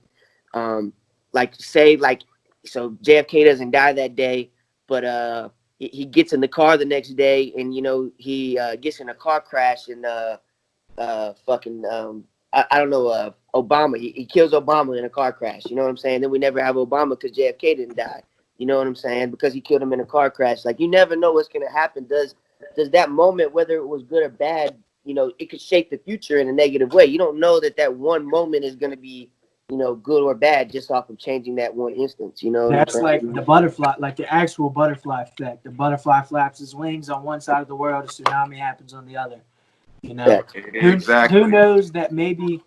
Like, say, like, so JFK doesn't die that day, but he gets in the car the next day, and, you know, he gets in a car crash, and fucking I don't know, Obama, he kills Obama in a car crash. You know what I'm saying? Then we never have Obama because JFK didn't die. You know what I'm saying? Because he killed him in a car crash. Like, you never know what's gonna happen. Does that moment, whether it was good or bad, you know, it could shape the future in a negative way. You don't know that one moment is gonna be, you know, good or bad just off of changing that one instance. You know what That's I'm saying? like the butterfly, like the actual butterfly effect. The butterfly flaps its wings on one side of the world, a tsunami happens on the other. You know, Exactly. who knows that maybe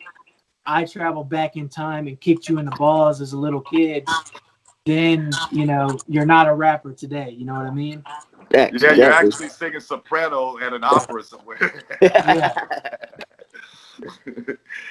I traveled back in time and kicked you in the balls as a little kid, then, you know, you're not a rapper today. You know what I mean? Yeah, you're actually singing soprano at an opera somewhere. Yeah.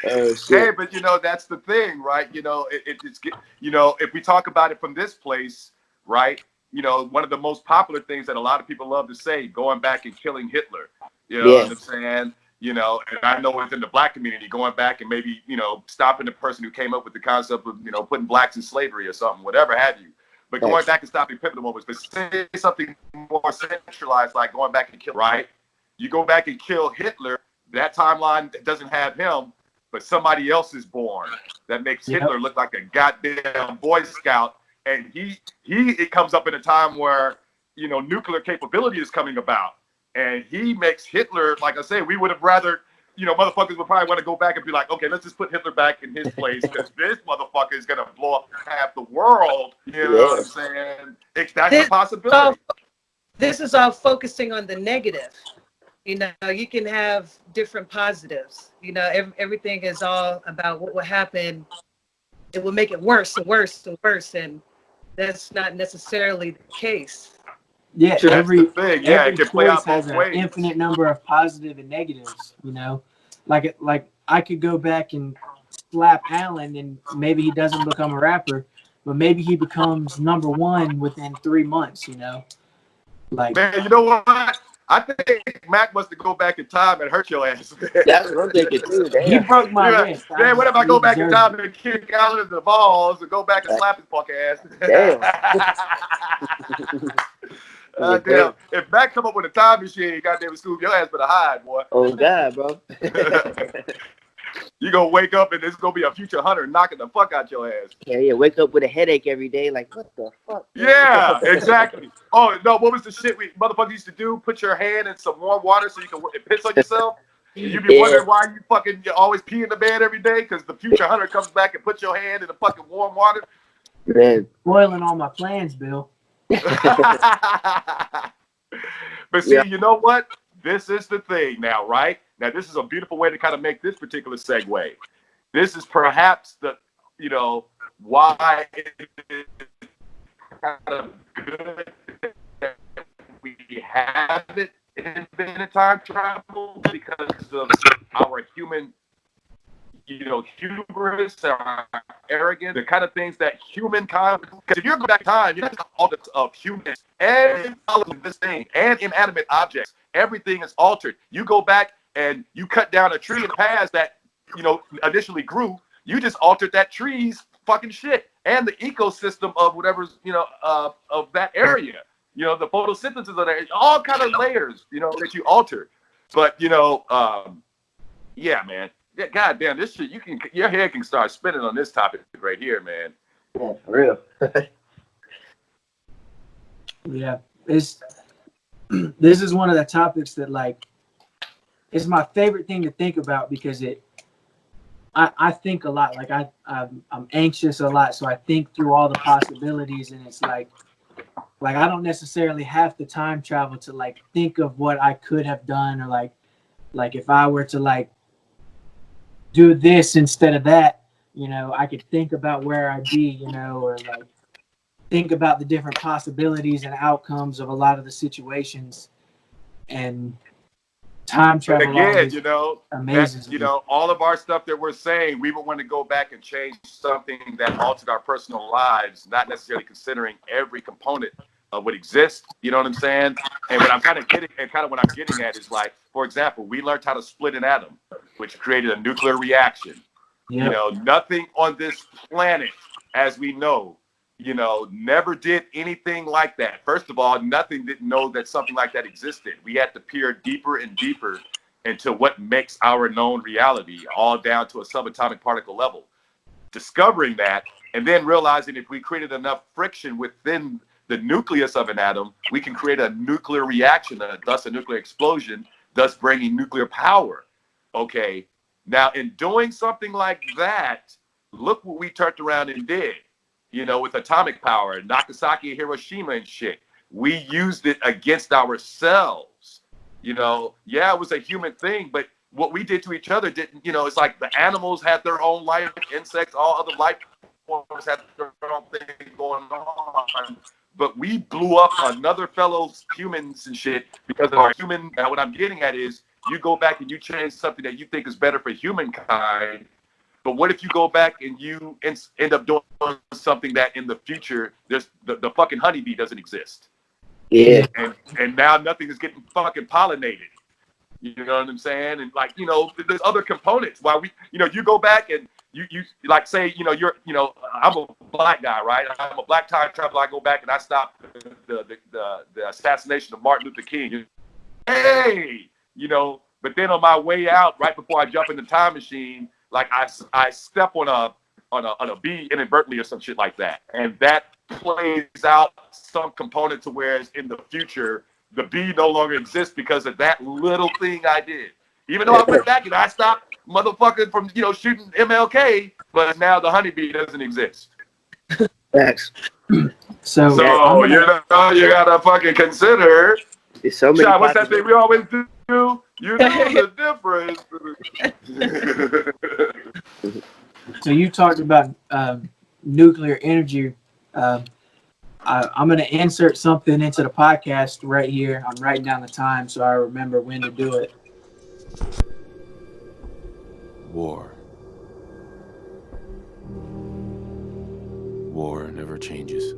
Oh, shit. Hey, but you know, that's the thing, right? You know, it's, you know, if we talk about it from this place, right? You know, one of the most popular things that a lot of people love to say, going back and killing Hitler. You know what I'm saying? You know, and I know within the black community, going back and maybe, you know, stopping the person who came up with the concept of, you know, putting blacks in slavery or something, whatever have you. But going back and stopping pivotal moments, but say something more centralized, like going back and kill, right? You go back and kill Hitler, that timeline doesn't have him, but somebody else is born that makes Hitler look like a goddamn Boy Scout. And it comes up in a time where, you know, nuclear capability is coming about. And he makes Hitler, like I say, we would have rather, you know, motherfuckers would probably want to go back and be like, okay, let's just put Hitler back in his place because this motherfucker is going to blow up half the world. You know what I'm saying? That's a possibility. This is all focusing on the negative. You know, you can have different positives. You know, everything is all about what will happen. It will make it worse and worse and worse. And that's not necessarily the case. Yeah, That's the every thing. Yeah, it can play choice out has both an ways. infinite number of positive and negatives. You know, like I could go back and slap Allen, and maybe he doesn't become a rapper, but maybe he becomes number one within 3 months. You know, like Man, you know what? I think Mac must have go back in time and hurt your ass. That's what I'm thinking too. he Damn. broke my Yeah, wrist. man, what if I He go back in deserved time it. and kick Allen in the balls and go back and slap his punk ass? Damn. Damn. If Mac come up with a time machine, goddamn Scooby, your ass better hide, boy. Oh God, bro. You gonna wake up and there's gonna be a future hunter knocking the fuck out your ass. Yeah. Wake up with a headache every day. Like, what the fuck? Man? Yeah, exactly. Oh no, what was the shit we motherfuckers used to do? Put your hand in some warm water so you can piss on yourself. And you be wondering why you always pee in the bed every day because the future hunter comes back and puts your hand in the fucking warm water. Man. Spoiling all my plans, Bill. But see, you know what? This is the thing now, right? Now, this is a beautiful way to kind of make this particular segue. This is perhaps the, why it is kind of good that we haven't invented time travel because of our human, hubris, our arrogance, the kind of things that humankind. Because if you're going back in time, you're all of humans and this thing and inanimate objects. Everything is altered. You go back and you cut down a tree in the past that initially grew. You just altered that tree's fucking shit and the ecosystem of whatever's of that area. The photosynthesis of that, all kind of layers that you alter. But yeah, man. Yeah, goddamn, this shit, your head can start spinning on this topic right here, man. Yeah, for real. Yeah, this is one of the topics that it's my favorite thing to think about because I think a lot. Like I'm anxious a lot, so I think through all the possibilities, and it's like I don't necessarily have to time travel to think of what I could have done, or like if I were to do this instead of that, I could think about where I'd be, or think about the different possibilities and outcomes of a lot of the situations. And time travel again, amazes me. all of our stuff that we're saying, we would want to go back and change something that altered our personal lives, not necessarily considering every component of what exists. You know what I'm saying? And what I'm kind of getting, and kind of what I'm getting at is for example, we learned how to split an atom, which created a nuclear reaction. Yep. Nothing on this planet, as we know, never did anything like that. First of all, nothing didn't know that something like that existed. We had to peer deeper and deeper into what makes our known reality, all down to a subatomic particle level. Discovering that, and then realizing if we created enough friction within the nucleus of an atom, we can create a nuclear reaction, thus a nuclear explosion, thus bringing nuclear power. Okay, now in doing something like that, look what we turned around and did. With atomic power, Nagasaki and Hiroshima and shit. We used it against ourselves. Yeah, it was a human thing, but what we did to each other didn't, it's like the animals had their own life, insects, all other life forms had their own thing going on. But we blew up another fellow humans and shit because of our human. Now, what I'm getting at is you go back and you change something that you think is better for humankind. But what if you go back and you end up doing something that in the future, there's the fucking honeybee doesn't exist. Yeah. And now nothing is getting fucking pollinated. You know what I'm saying? And there's other components. Why you go back and you say, I'm a black guy, right? I'm a black time traveler. I go back and I stop the assassination of Martin Luther King. Hey, but then on my way out, right before I jump in the time machine, I step on a bee inadvertently or some shit like that, and that plays out some component to whereas in the future the bee no longer exists because of that little thing I did. Even though I went back and I stopped motherfucker from shooting MLK, but now the honeybee doesn't exist. Thanks. So you gotta fucking consider. There's so many. Sean, what's that thing we always do? You know the difference. So you talked about nuclear energy. I'm going to insert something into the podcast right here. I'm writing down the time so I remember when to do it. War. War never changes.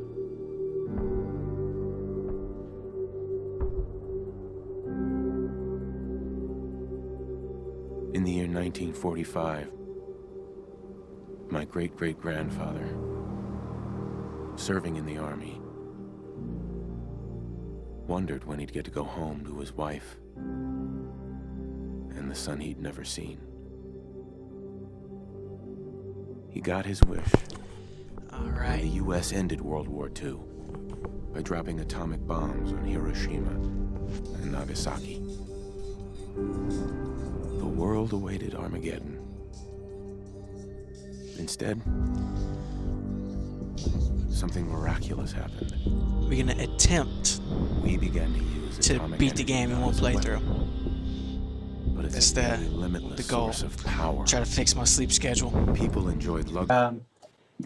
In the year 1945, my great-great-grandfather, serving in the army, wondered when he'd get to go home to his wife and the son he'd never seen. He got his wish. All And right. the U.S. ended World War II by dropping atomic bombs on Hiroshima and Nagasaki. The world awaited Armageddon. Instead, something miraculous happened. We're gonna attempt We began to use to atomic beat the energy game in not one as a weapon, playthrough. but as That's a the very limitless goal. source of power. Try to fix my sleep schedule. People enjoyed luxury.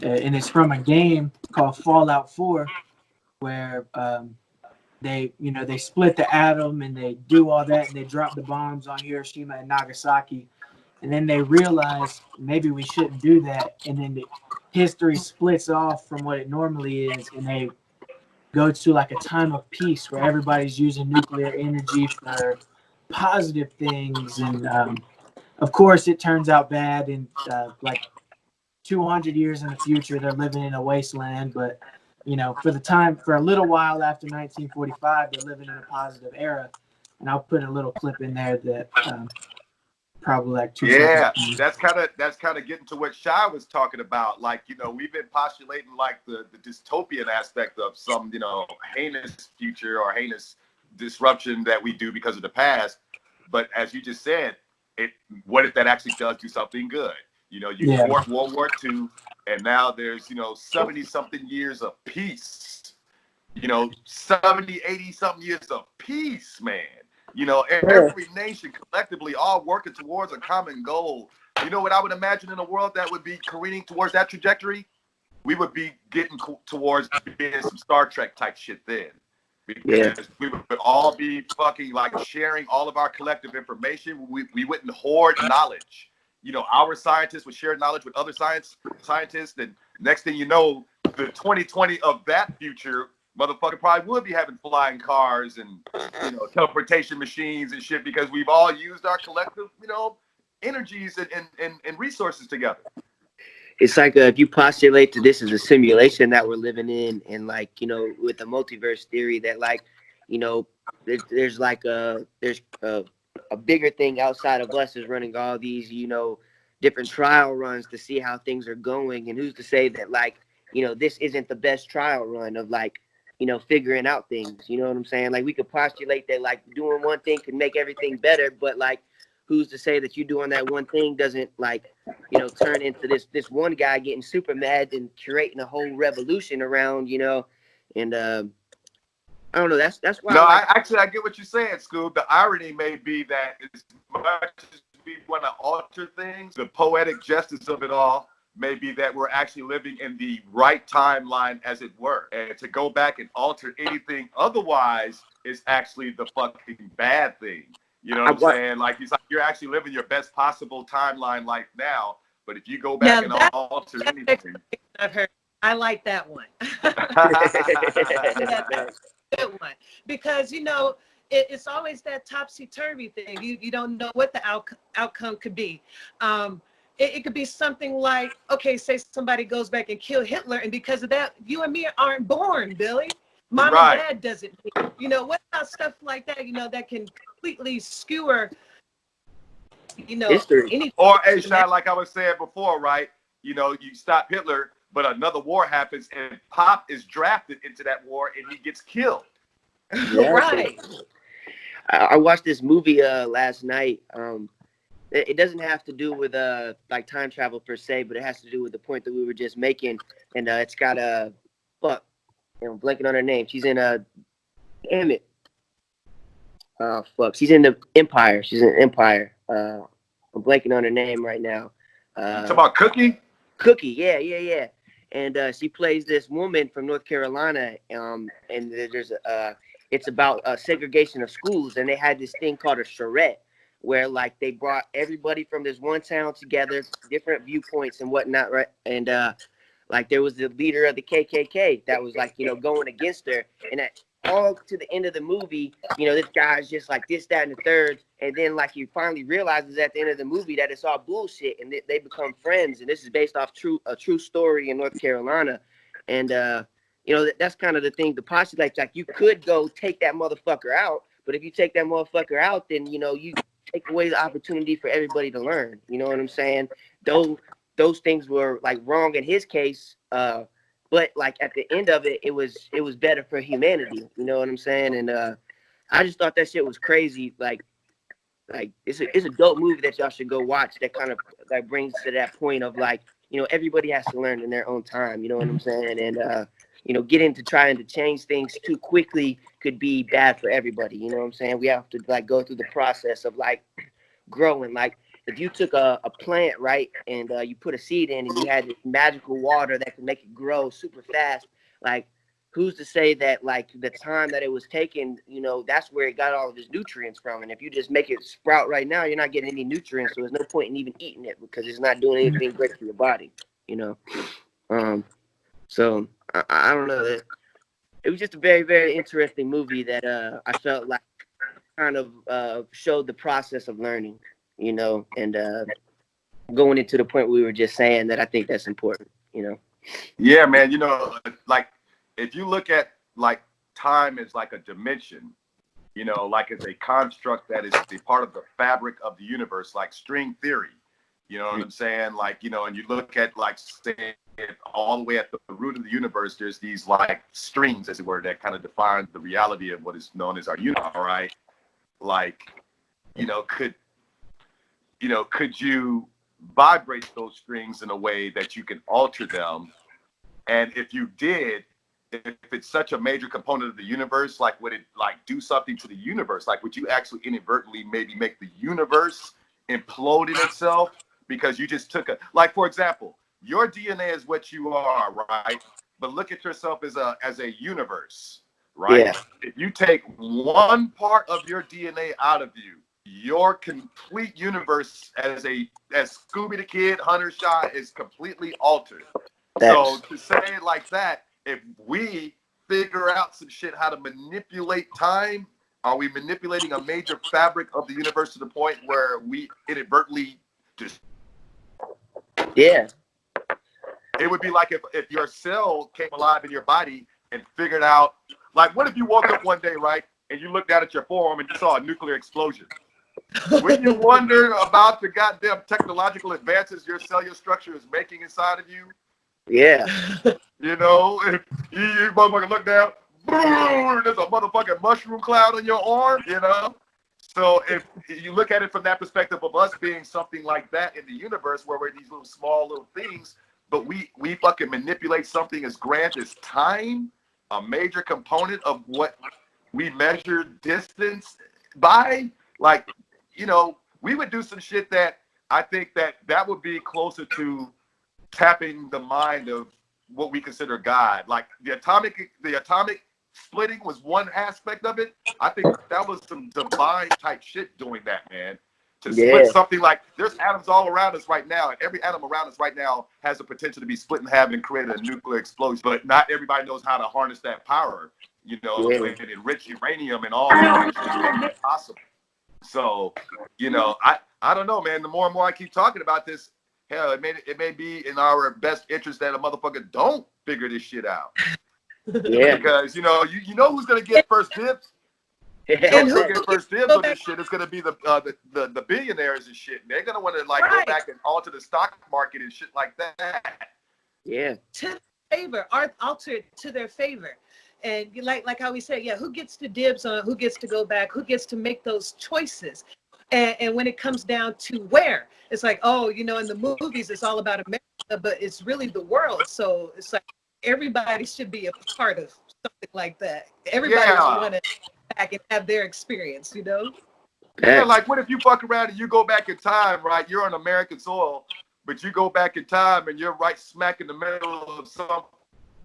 And it's from a game called Fallout 4, where they split the atom and they do all that and they drop the bombs on Hiroshima and Nagasaki, and then they realize maybe we shouldn't do that, and then the history splits off from what it normally is, and they go to like a time of peace where everybody's using nuclear energy for positive things, and of course it turns out bad, and like 200 years in the future, they're living in a wasteland. But, for a little while after 1945, they're living in a positive era. And I'll put a little clip in there that probably like 2 seconds. Yeah, that's kind of getting to what Shy was talking about. Like, we've been postulating like the dystopian aspect of some, heinous future or heinous disruption that we do because of the past. But as you just said, what if that actually does do something good? You fought World War II, and now there's, 70-something years of peace. 70, 80-something years of peace, man. Every nation collectively all working towards a common goal. You know what I would imagine in a world that would be careening towards that trajectory? We would be getting towards being some Star Trek type shit then. Because we would all be fucking like sharing all of our collective information. We wouldn't hoard knowledge. Our scientists would share knowledge with other scientists, and next thing you know, the 2020 of that future, motherfucker probably would be having flying cars and teleportation machines and shit, because we've all used our collective, energies and resources together. It's like if you postulate that this is a simulation that we're living in, and like with the multiverse theory that there's a bigger thing outside of us is running all these different trial runs to see how things are going, and who's to say that this isn't the best trial run of figuring out things. You know what I'm saying? Like, we could postulate that doing one thing can make everything better, but who's to say that you doing that one thing doesn't turn into this one guy getting super mad and creating a whole revolution around, and I don't know. That's why. No, I get what you're saying, Scoob. The irony may be that as much as we want to alter things, the poetic justice of it all may be that we're actually living in the right timeline, as it were. And to go back and alter anything otherwise is actually the fucking bad thing. You know what I'm saying? Like, it's like you're actually living your best possible timeline like now. But if you go back and alter anything, I've heard. I like that one. That's a good one, because it's always that topsy-turvy thing. You don't know what the outcome could be. It could be something like, okay, say somebody goes back and kill Hitler, and because of that, you and me aren't born, Billy. Mom and dad doesn't. What about stuff like that? That can completely skewer. History. Anything. Or, hey, Sean, like I was saying before, right? You stop Hitler, but another war happens, and Pop is drafted into that war, and he gets killed. Right. I watched this movie last night. It doesn't have to do with time travel per se, but it has to do with the point that we were just making. And it's got I'm blanking on her name. She's in damn it. She's in the Empire. She's in Empire. I'm blanking on her name right now. You talking about Cookie? Cookie, yeah. and she plays this woman from North Carolina. And there's it's about segregation of schools, and they had this thing called a charrette, where like they brought everybody from this one town together, different viewpoints and whatnot, right? And like there was the leader of the KKK that was like, going against her, and at all to the end of the movie, this guy's just like this, that, and the third, and then like he finally realizes at the end of the movie that it's all bullshit, and they become friends, and this is based off a true story in North Carolina, and that's kind of the thing. The postulate, like you could go take that motherfucker out, but if you take that motherfucker out, then you take away the opportunity for everybody to learn. You know what I'm saying? Those things were like wrong in his case, but like at the end of it, it was better for humanity. You know what I'm saying? And I just thought that shit was crazy. Like it's a dope movie that y'all should go watch. That kind of like brings to that point of like, everybody has to learn in their own time. You know what I'm saying? And getting to trying to change things too quickly could be bad for everybody. You know what I'm saying? We have to like go through the process of like growing. Like if you took a plant, right, and you put a seed in and you had this magical water that could make it grow super fast, like who's to say that like the time that it was taken, that's where it got all of its nutrients from. And if you just make it sprout right now, you're not getting any nutrients, so there's no point in even eating it because it's not doing anything great for your body. So I don't know. It was just a very, very interesting movie that I felt like kind of showed the process of learning, and going into the point we were just saying that I think that's important, Yeah, man. Like if you look at like time as like a dimension, like as a construct that is a part of the fabric of the universe, like string theory. You know what I'm saying? Like, and you look at like say all the way at the root of the universe, there's these like strings, as it were, that kind of define the reality of what is known as our universe, right? Like, could you vibrate those strings in a way that you can alter them? And if you did, if it's such a major component of the universe, like would it like do something to the universe? Like would you actually inadvertently maybe make the universe implode in itself because you just took like, for example, your DNA is what you are, right? But look at yourself as a universe, right? Yeah. If you take one part of your DNA out of you, your complete universe as Scooby the Kid, Hunter Shy is completely altered. So to say it like that, if we figure out some shit how to manipulate time, are we manipulating a major fabric of the universe to the point where we inadvertently just... Yeah. It would be like if your cell came alive in your body and figured out, like, what if you woke up one day, right, and you looked down at your forearm and you saw a nuclear explosion? When you wonder about the goddamn technological advances your cellular structure is making inside of you? Yeah. If you motherfucker look down, boom, there's a motherfucking mushroom cloud on your arm, So if you look at it from that perspective of us being something like that in the universe, where we're these little small little things, but we fucking manipulate something as grand as time, a major component of what we measure distance by, like, we would do some shit that I think that would be closer to tapping the mind of what we consider God. Like the atomic splitting was one aspect of it. I think that was some divine type shit doing that, man. To split something like, there's atoms all around us right now, and every atom around us right now has the potential to be split in half and create a nuclear explosion. But not everybody knows how to harness that power, and enrich uranium and all that shit to make it possible. So, I don't know, man. The more and more I keep talking about this, hell, it may be in our best interest that a motherfucker don't figure this shit out. Yeah. Because you know who's gonna get first dibs. And who Get first dibs on this shit? It's gonna be the billionaires and shit. They're gonna want to like go back and alter the stock market and shit like that. Yeah. To their favor, alter it to their favor. And like how we said, who gets to dibs on who gets to go back, who gets to make those choices. And when it comes down to where, it's like, in the movies, it's all about America, but it's really the world. So it's like everybody should be a part of something like that. Everybody should want to back and have their experience, Yeah, like what if you fuck around and you go back in time, right? You're on American soil, but you go back in time and you're right smack in the middle of some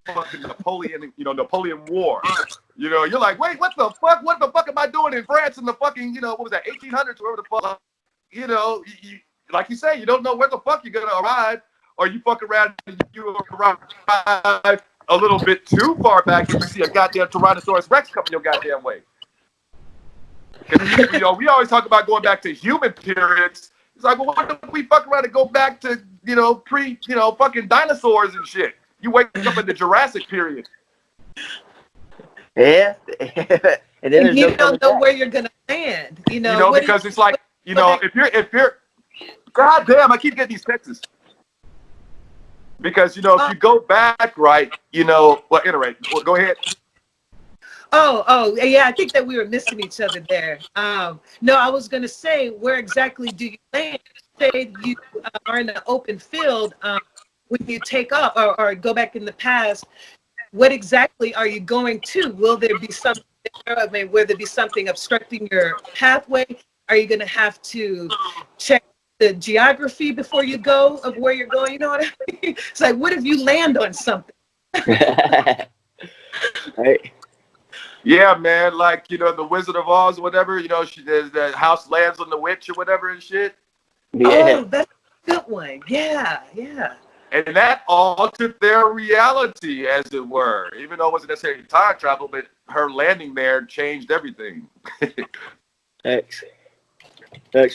fucking Napoleon War. You know, you're like, wait, what the fuck? What the fuck am I doing in France in the fucking, what was that, 1800s, wherever the fuck? You know, like you say, you don't know where the fuck you're gonna arrive, or you fuck around and you arrive a little bit too far back and you see a goddamn Tyrannosaurus Rex coming your goddamn way. We always talk about going back to human periods. It's like, well, what if we fuck around and go back to, fucking dinosaurs and shit? You wake up in the Jurassic period. Yeah. And then you don't know where you're gonna land. Because it's like, if you're, goddamn, I keep getting these texts. Because, if you go back, right, well, anyway, go ahead. Oh, yeah, I think that we were missing each other there. No, I was going to say, where exactly do you land? Say you are in an open field when you take off or go back in the past. What exactly are you going to? Will there be something there? I mean, will there be something obstructing your pathway? Are you going to have to check the geography before you go of where you're going? You know what I mean? It's like, what if you land on something? Right. Yeah, man, like, the Wizard of Oz or whatever, the house lands on the witch or whatever and shit. Yeah. Oh, that's a good one. Yeah. And that altered their reality, as it were. Even though it wasn't necessarily time travel, but her landing there changed everything. Facts. Well,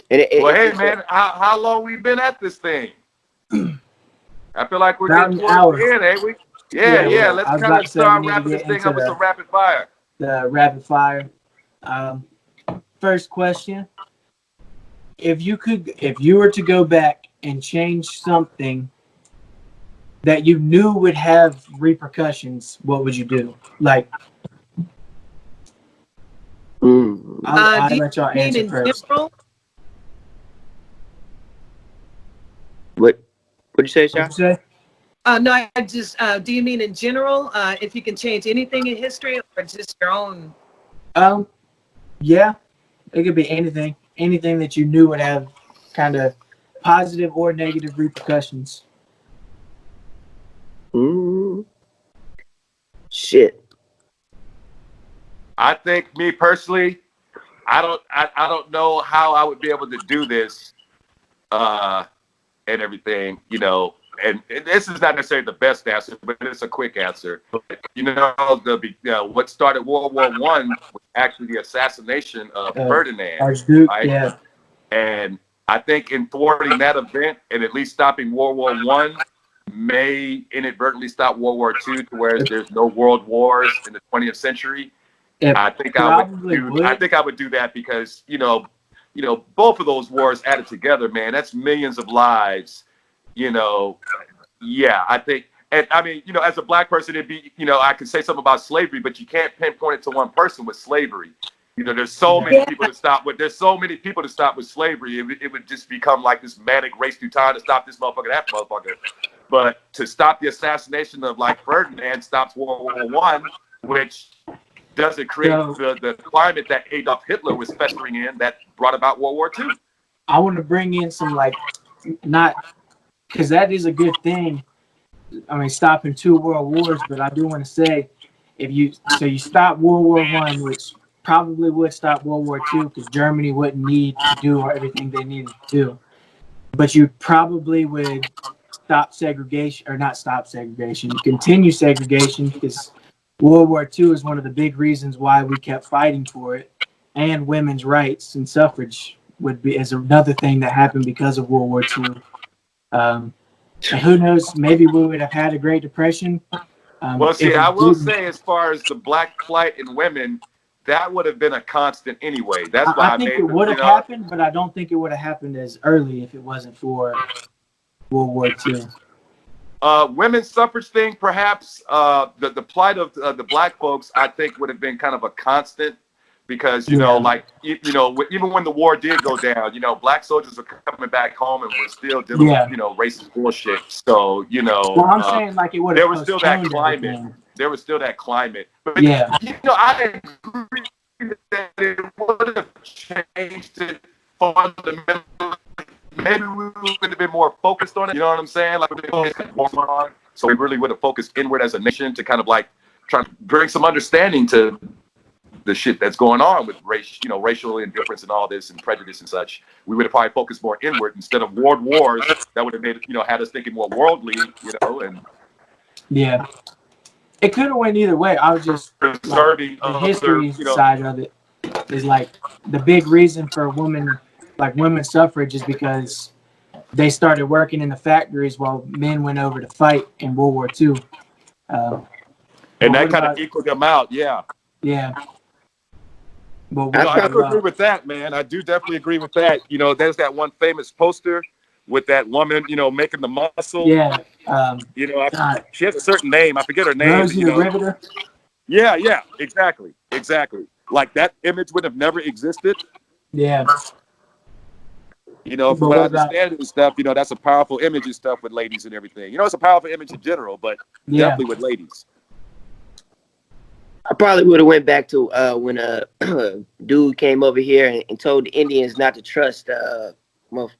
hey, man, how long we been at this thing? I feel like we're getting towards the end, ain't we? Yeah. Let's kind of start wrapping this thing up with some rapid fire. The rapid fire. First question: if you were to go back and change something that you knew would have repercussions, what would you do? Like, I'll let y'all answer first. General? What'd you say, Sean? What'd you say? No, I just, do you mean in general, if you can change anything in history or just your own? Yeah, it could be anything that you knew would have kind of positive or negative repercussions. Shit. I think, me personally, I don't know how I would be able to do this, and everything, and this is not necessarily the best answer, but it's a quick answer. What started World War I was actually the assassination of Ferdinand. Archduke, right? yeah. And I think in thwarting that event and at least stopping World War I may inadvertently stop World War II, to where there's no world wars in the 20th century. I think I would do that because both of those wars added together, man, that's millions of lives. Yeah, I think, and I mean, as a black person, it'd be, I could say something about slavery, but you can't pinpoint it to one person with slavery. There's so many people to stop with. There's so many people to stop with slavery. It would just become like this manic race through time to stop this motherfucker, that motherfucker. But to stop the assassination of like Ferdinand stops World War I, which doesn't create the climate that Adolf Hitler was festering in that brought about World War II. I want to bring in some because that is a good thing. I mean, stopping 2 world wars, but I do want to say, you stop World War I, which probably would stop World War II because Germany wouldn't need to do everything they needed to do. But you probably would stop segregation, or not stop segregation, continue segregation, because World War II is one of the big reasons why we kept fighting for it. And women's rights and suffrage is another thing that happened because of World War II. And who knows, maybe we would have had a Great Depression. Well, see, I will say, as far as the black flight and women, that would have been a constant anyway. That's why I think it would have happened, but I don't think it would have happened as early if it wasn't for World War II. Women's suffrage thing, perhaps the plight of the black folks, I think, would have been kind of a constant. Because, even when the war did go down, black soldiers were coming back home and were still dealing with, racist bullshit. So, well, I'm saying like it would have. There was still that climate. Everything. There was still that climate. But, I agree that it would have changed it fundamentally. Maybe we would have been more focused on it. You know what I'm saying? Like, so we really would have focused inward as a nation to kind of like try to bring some understanding to the shit that's going on with race, racial indifference and all this and prejudice and such. We would have probably focused more inward instead of world wars that would have made, had us thinking more worldly, and yeah. It could have went either way. I was just preserving the history side of it is like the big reason for women's suffrage is because they started working in the factories while men went over to fight in World War II. And that kind of equaled them out, yeah. Yeah. But I do agree with that, man. I do definitely agree with that. There's that one famous poster with that woman, making the muscle. Yeah. She has a certain name. I forget her name. Rosie the Riveter. Yeah, exactly. Like that image would have never existed. Yeah. From what I understand and stuff, that's a powerful image and stuff with ladies and everything. It's a powerful image in general, but definitely with ladies. I probably would have went back to when a dude came over here and told the Indians not to trust what's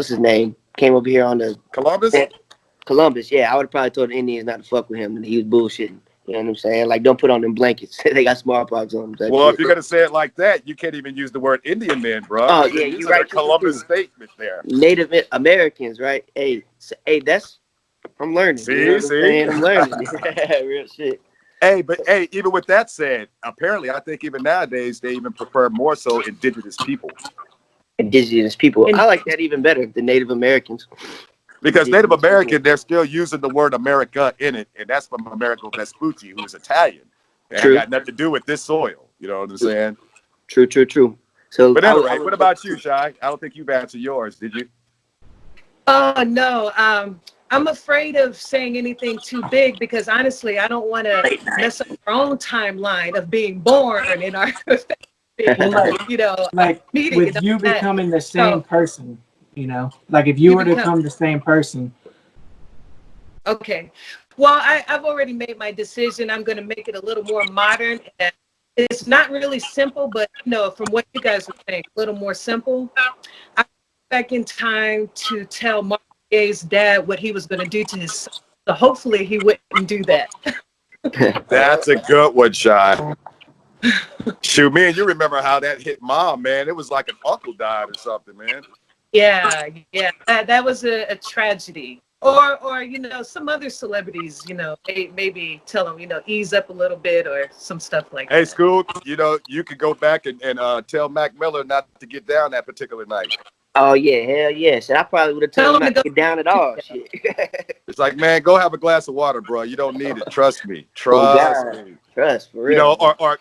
his name? Came over here on the Columbus, yeah. I would have probably told the Indians not to fuck with him and he was bullshitting. You know what I'm saying? Like, don't put on them blankets. They got smallpox on them. Well, if you're gonna say it like that, you can't even use the word Indian men, bro. Oh yeah, you're right. Columbus statement there. Native Americans, right? Hey, that's I'm learning. See? I'm learning. Real shit. But even with that said, apparently, I think even nowadays they even prefer more so indigenous people. Indigenous people. I like that even better than Native Americans. Because Native American, they're still using the word America in it, and that's from Amerigo Vespucci, who is Italian. And it got nothing to do with this soil. You know what I'm saying? True. So, but anyway, what about you, Shai? I don't think you've answered yours, did you? No. I'm afraid of saying anything too big because honestly, I don't want to mess up our own timeline of being born in our, meeting. With you becoming the same person, like if you were to become the same person. Okay. Well, I've already made my decision. I'm going to make it a little more modern. And it's not really simple, but from what you guys were saying, a little more simple. I back in time to tell Marquet's dad what he was going to do to his son. So hopefully he wouldn't do that. That's a good one, Shai. Shoot, me and you remember how that hit Mom, man. It was like an uncle died or something, man. Yeah. That was a tragedy. Or some other celebrities, maybe tell them, ease up a little bit or some stuff like that. Hey, Scoop, you could go back and tell Mac Miller not to get down that particular night. Oh, yeah, hell yes. I probably would have told him not to get down at all. Shit. It's like, man, go have a glass of water, bro. You don't need it. Trust me. Trust me. Trust, for real. Or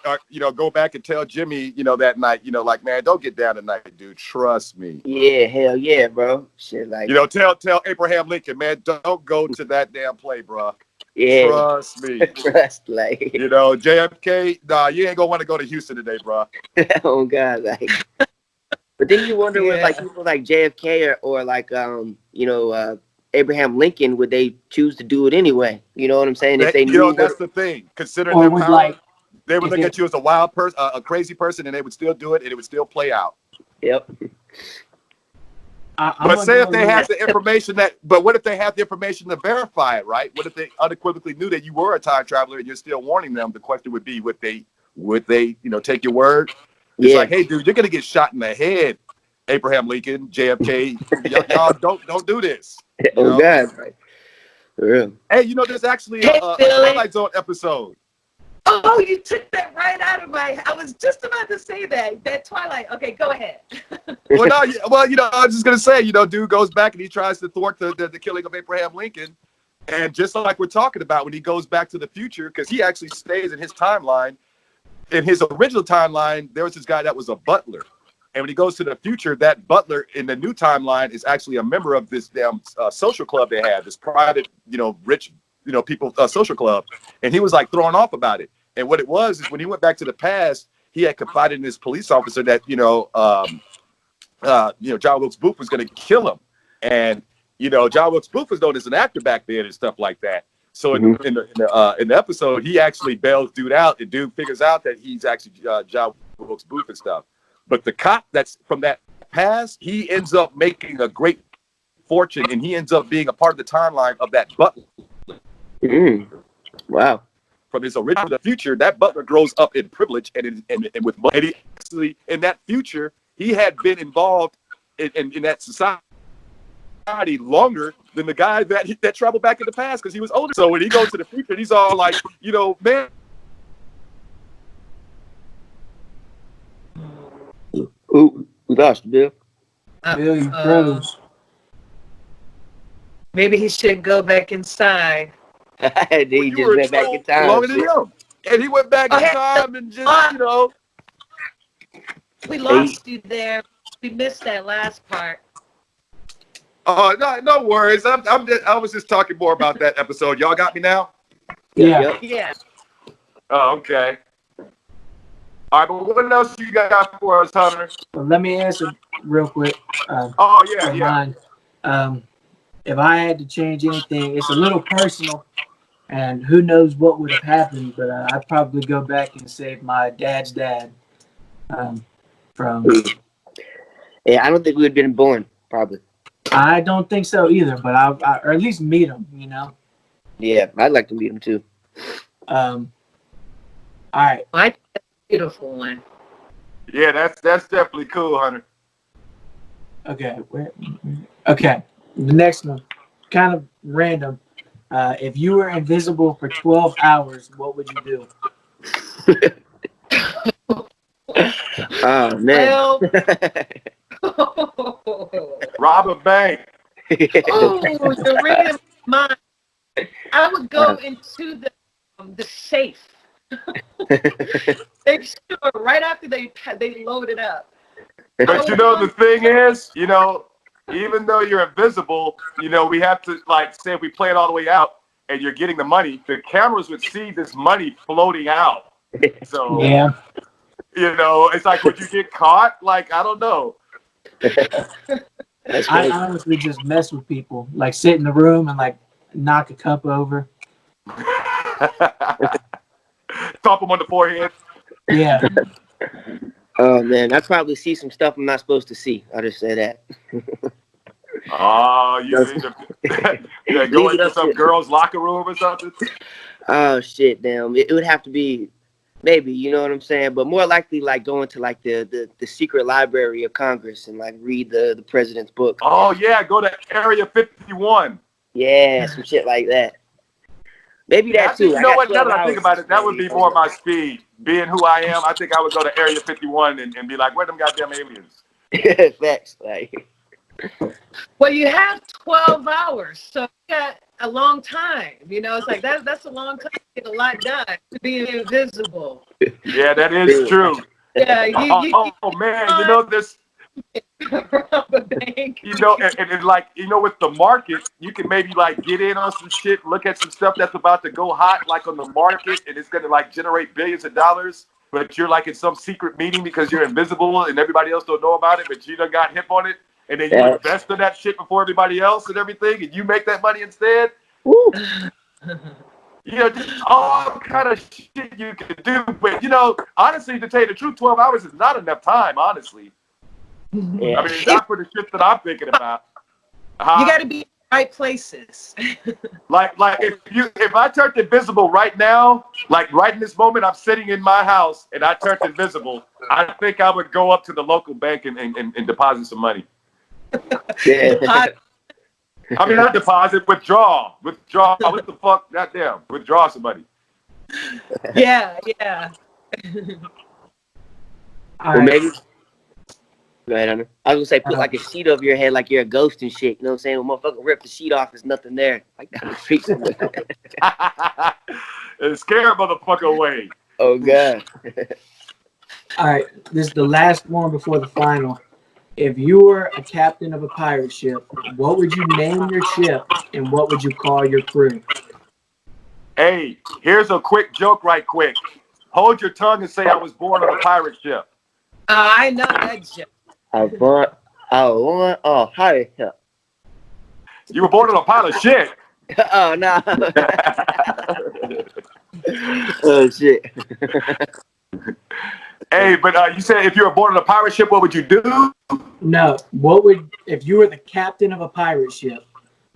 go back and tell Jimmy, that night, like, man, don't get down tonight, dude. Trust me. Yeah, hell yeah, bro. Shit, like. Tell Abraham Lincoln, man, don't go to that damn play, bro. Yeah. Trust me. Trust, like. JFK, nah, you ain't gonna want to go to Houston today, bro. Oh, God, like. But then you wonder with like people like JFK or like Abraham Lincoln, would they choose to do it anyway? You know what I'm saying? If they knew that's the thing. Considering their power, they would look at you as a wild person, a crazy person, and they would still do it, and it would still play out. Yep. But say if they had the information what if they had the information to verify it, right? What if they unequivocally knew that you were a time traveler and you're still warning them? The question would be, would they take your word? It's like, hey, dude, you're gonna get shot in the head, Abraham Lincoln, JFK. Y'all don't do this. Oh God, right? For real. Hey, there's actually a Twilight Zone episode. Oh, you took that right out of my. I was just about to say that Twilight. Okay, go ahead. I was just gonna say, dude goes back and he tries to thwart the killing of Abraham Lincoln, and just like we're talking about, when he goes back to the future, because he actually stays in his timeline. In his original timeline, there was this guy that was a butler. And when he goes to the future, that butler in the new timeline is actually a member of this damn social club they had, this private, rich, people social club. And he was like thrown off about it. And what it was is when he went back to the past, he had confided in his police officer that, John Wilkes Booth was going to kill him. And, John Wilkes Booth was known as an actor back then and stuff like that. So in the episode, he actually bails dude out, and dude figures out that he's actually John Wilkes Booth and stuff. But the cop that's from that that pass, he ends up making a great fortune, and he ends up being a part of the timeline of that butler. Wow. From his original to the future, that butler grows up in privilege and with money. And he actually, in that future, he had been involved in that society longer than the guy that traveled back in the past because he was older. So when he goes to the future, he's all like, man. Ooh, we lost you, Bill. Bill, you froze. Maybe he should go back inside. Then he just went back in time. Longer than him. And he went back in time and just, We lost you there. We missed that last part. Oh, no worries. I was just talking more about that episode. Y'all got me now? Yeah. Yeah. Oh, okay. All right, but what else you got for us, Hunter? Well, let me answer real quick. Yeah. Mine. If I had to change anything, it's a little personal, and who knows what would have happened, but I'd probably go back and save my dad's dad from... Yeah, I don't think we would have been born, probably. I don't think so either, but I or at least meet him, Yeah, I'd like to meet him too. All right. I think that's a beautiful one. Yeah, that's definitely cool, Hunter. Okay. Okay. The next one, kind of random. If you were invisible for 12 hours, what would you do? Oh, man. Rob a bank. Oh, you're reading mine. I would go into the safe. Make sure right after they load it up. But the thing is, even though you're invisible, we have to, say if we play it all the way out and you're getting the money, the cameras would see this money floating out. So, yeah. It's like, would you get caught? I don't know. I honestly just mess with people, sit in the room and knock a cup over. Top them on the forehead. Yeah. Oh, man, I'd probably see some stuff I'm not supposed to see. I'll just say that. Oh, you need to go into some girl's locker room or something? Oh, shit, damn. It would have to be, maybe, you know what I'm saying? But more likely, going to, the secret library of Congress and, read the president's book. Oh, yeah, go to Area 51. Yeah, some shit like that. Maybe that, too. You know what? Now that I think about it, that would be more my speed. Being who I am, I think I would go to Area 51 and be like, where them goddamn aliens? Facts. Well, you have 12 hours, so you got a long time. It's like that's a long time to get a lot done, to be invisible. Yeah, that is true. Yeah, oh man, there's rob a bank. and with the market, you can maybe get in on some shit, look at some stuff that's about to go hot, on the market, and it's gonna generate billions of dollars. But you're in some secret meeting because you're invisible and everybody else don't know about it, but you done got hip on it, and then you invest in that shit before everybody else and everything, and you make that money instead. Woo. Just all kind of shit you can do. But honestly, to tell you the truth, 12 hours is not enough time, honestly. Yeah. I mean, not for the shit that I'm thinking about. You got to be in the right places. If I turned invisible right now, right in this moment, I'm sitting in my house and I turned invisible, I think I would go up to the local bank and deposit some money. Yeah. I mean, not deposit, withdraw. What the fuck? Goddamn, withdraw somebody. Yeah. All Well, right. maybe. Go ahead, Hunter. I was gonna say, put a sheet over your head like you're a ghost and shit. You know what I'm saying? When motherfucker rip the sheet off, there's nothing there. That freaks me. And scare a motherfucker away. Oh god. All right. This is the last one before the final. If you were a captain of a pirate ship, what would you name your ship and what would you call your crew? Hey, here's a quick joke right quick. Hold your tongue and say I was born on a pirate ship. I know that joke. I want a pirate ship. You were born on a pile of shit. Oh no. Oh shit. Hey, but you said if you were born on a pirate ship, what would you do? No. If you were the captain of a pirate ship,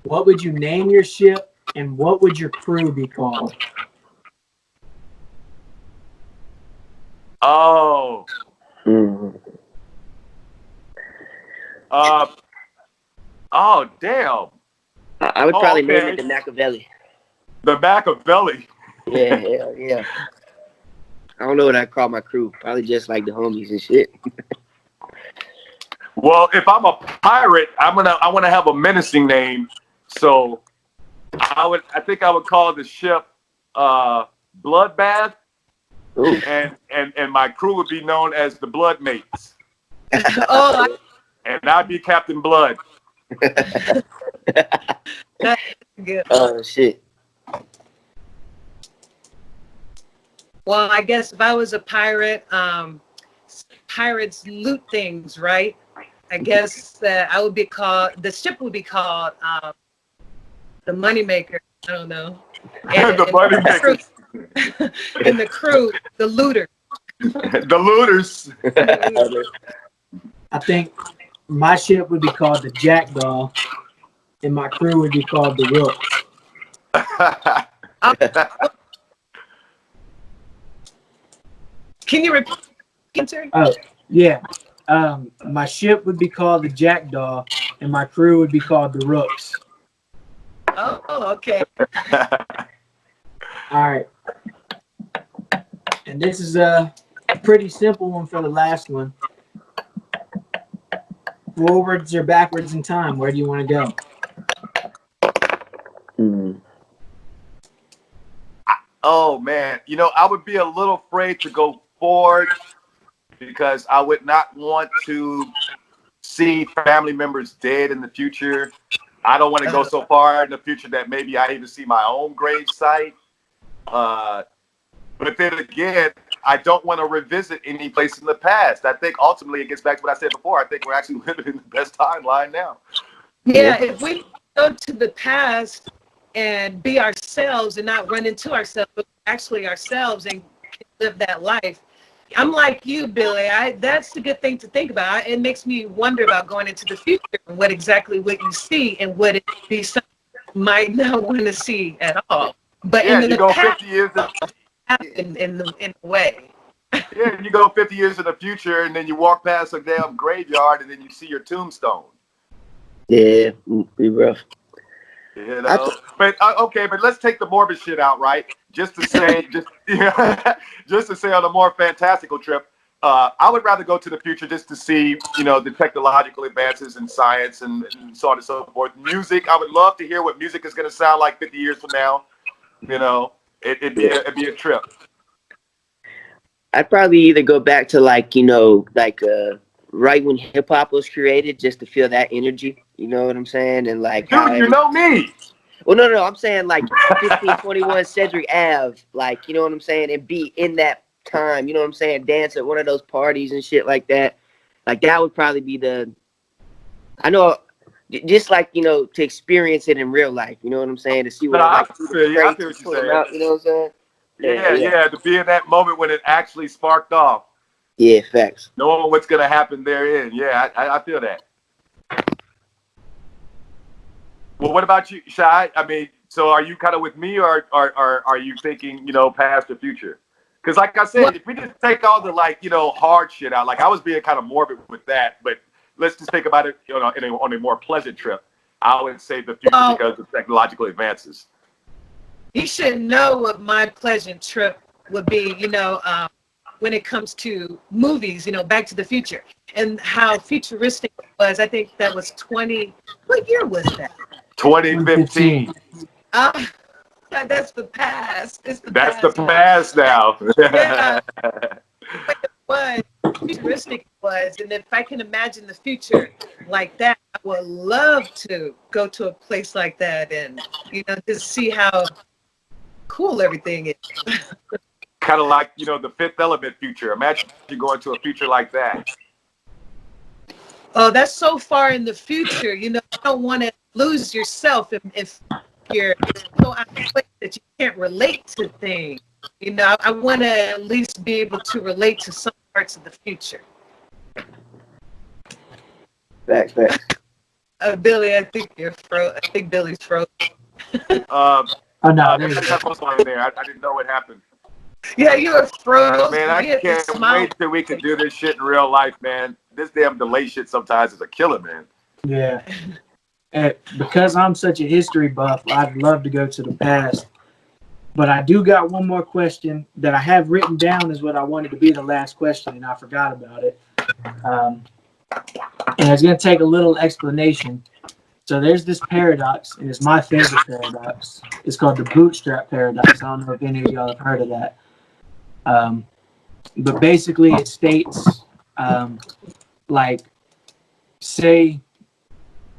what would you name your ship and what would your crew be called? Oh, Mm. uh, oh, damn. I would Oh, probably name it okay. the Machiavelli. The Machiavelli. Yeah, hell yeah. I don't know what I call my crew. Probably just like the homies and shit. Well, if I'm a pirate, I want to have a menacing name. So I think I would call the ship Bloodbath, Ooh. and my crew would be known as the Blood Mates, Oh, and I'd be Captain Blood. that's good. Oh shit. Well, I guess if I was a pirate, pirates loot things, right? I guess that I would be called, the ship would be called the Moneymaker. I don't know. The Money Makers. And the crew, the looter. The Looters. I think my ship would be called the Jackdaw, and my crew would be called the Rooks. Can you repeat the answer? Oh, yeah. My ship would be called the Jackdaw, and my crew would be called the Rooks. Oh, okay. All right. And this is a pretty simple one for the last one. Forwards or backwards in time? Where do you want to go? Mm. Oh man, I would be a little afraid to go forward because I would not want to see family members dead in the future. I don't want to go so far in the future that maybe I even see my own grave site. But then again, I don't want to revisit any place in the past. I think ultimately it gets back to what I said before. I think we're actually living in the best timeline now. Yeah, if we go to the past and be ourselves and not run into ourselves, but actually ourselves and live that life. I'm like you, Billy. That's a good thing to think about. It makes me wonder about going into the future and what you see and what it be something you might not want to see at all. But Yeah, in you the go past, 50 years. happen in a way. Yeah, you go 50 years in the future, and then you walk past a damn graveyard, and then you see your tombstone. Yeah, be rough. But okay, but let's take the morbid shit out, right? Just to say, just to say on a more fantastical trip, I would rather go to the future just to see, the technological advances in science and so on and so forth. Music, I would love to hear what music is going to sound like 50 years from now. It'd be a trip. I'd probably either go back to right when hip hop was created, just to feel that energy. You know what I'm saying? And like how Dude, you know me. Well, no, I'm saying like 1521 Cedric Ave, like, you know what I'm saying, and be in that time, you know what I'm saying, dance at one of those parties and shit like that. Like that would probably be I know, just like, to experience it in real life, you know what I'm saying, to see what I see feel you. I feel what pull you're them saying. out, you know what I'm saying? Yeah, to be in that moment when it actually sparked off. Yeah, facts. Knowing what's going to happen therein. Yeah, I feel that. Well, what about you, Shai? I mean, so are you kind of with me, or are you thinking, past or future? Because like I said, if we just take all the hard shit out, like I was being kind of morbid with that, but let's just think about it, on a more pleasant trip. I would say the future because of technological advances. You should know what my pleasant trip would be, when it comes to movies, Back to the Future, and how futuristic it was. I think that was what year was that? 2015. That's the past. It's the That's past. the past now. Yeah. What futuristic it was. And if I can imagine the future like that, I would love to go to a place like that and, just see how cool everything is. Kind of like, the Fifth Element future. Imagine you going to a future like that. Oh, that's so far in the future. You don't want to lose yourself if you're so out of place that you can't relate to things. I want to at least be able to relate to some parts of the future. Facts. Billy, I think you're I think Billy's frozen. Um, Oh no, there There's you a go. telephone in there. I didn't know what happened. Yeah, you were frozen. Man, I You had to can't smile. wait till we can do this shit in real life, man. This damn delay shit sometimes is a killer, man. Yeah. Because I'm such a history buff, I'd love to go to the past. But I do got one more question that I have written down as what I wanted to be the last question, and I forgot about it. And it's going to take a little explanation. So there's this paradox, and it's my favorite paradox. It's called the bootstrap paradox. I don't know if any of y'all have heard of that. But basically, it states, like, say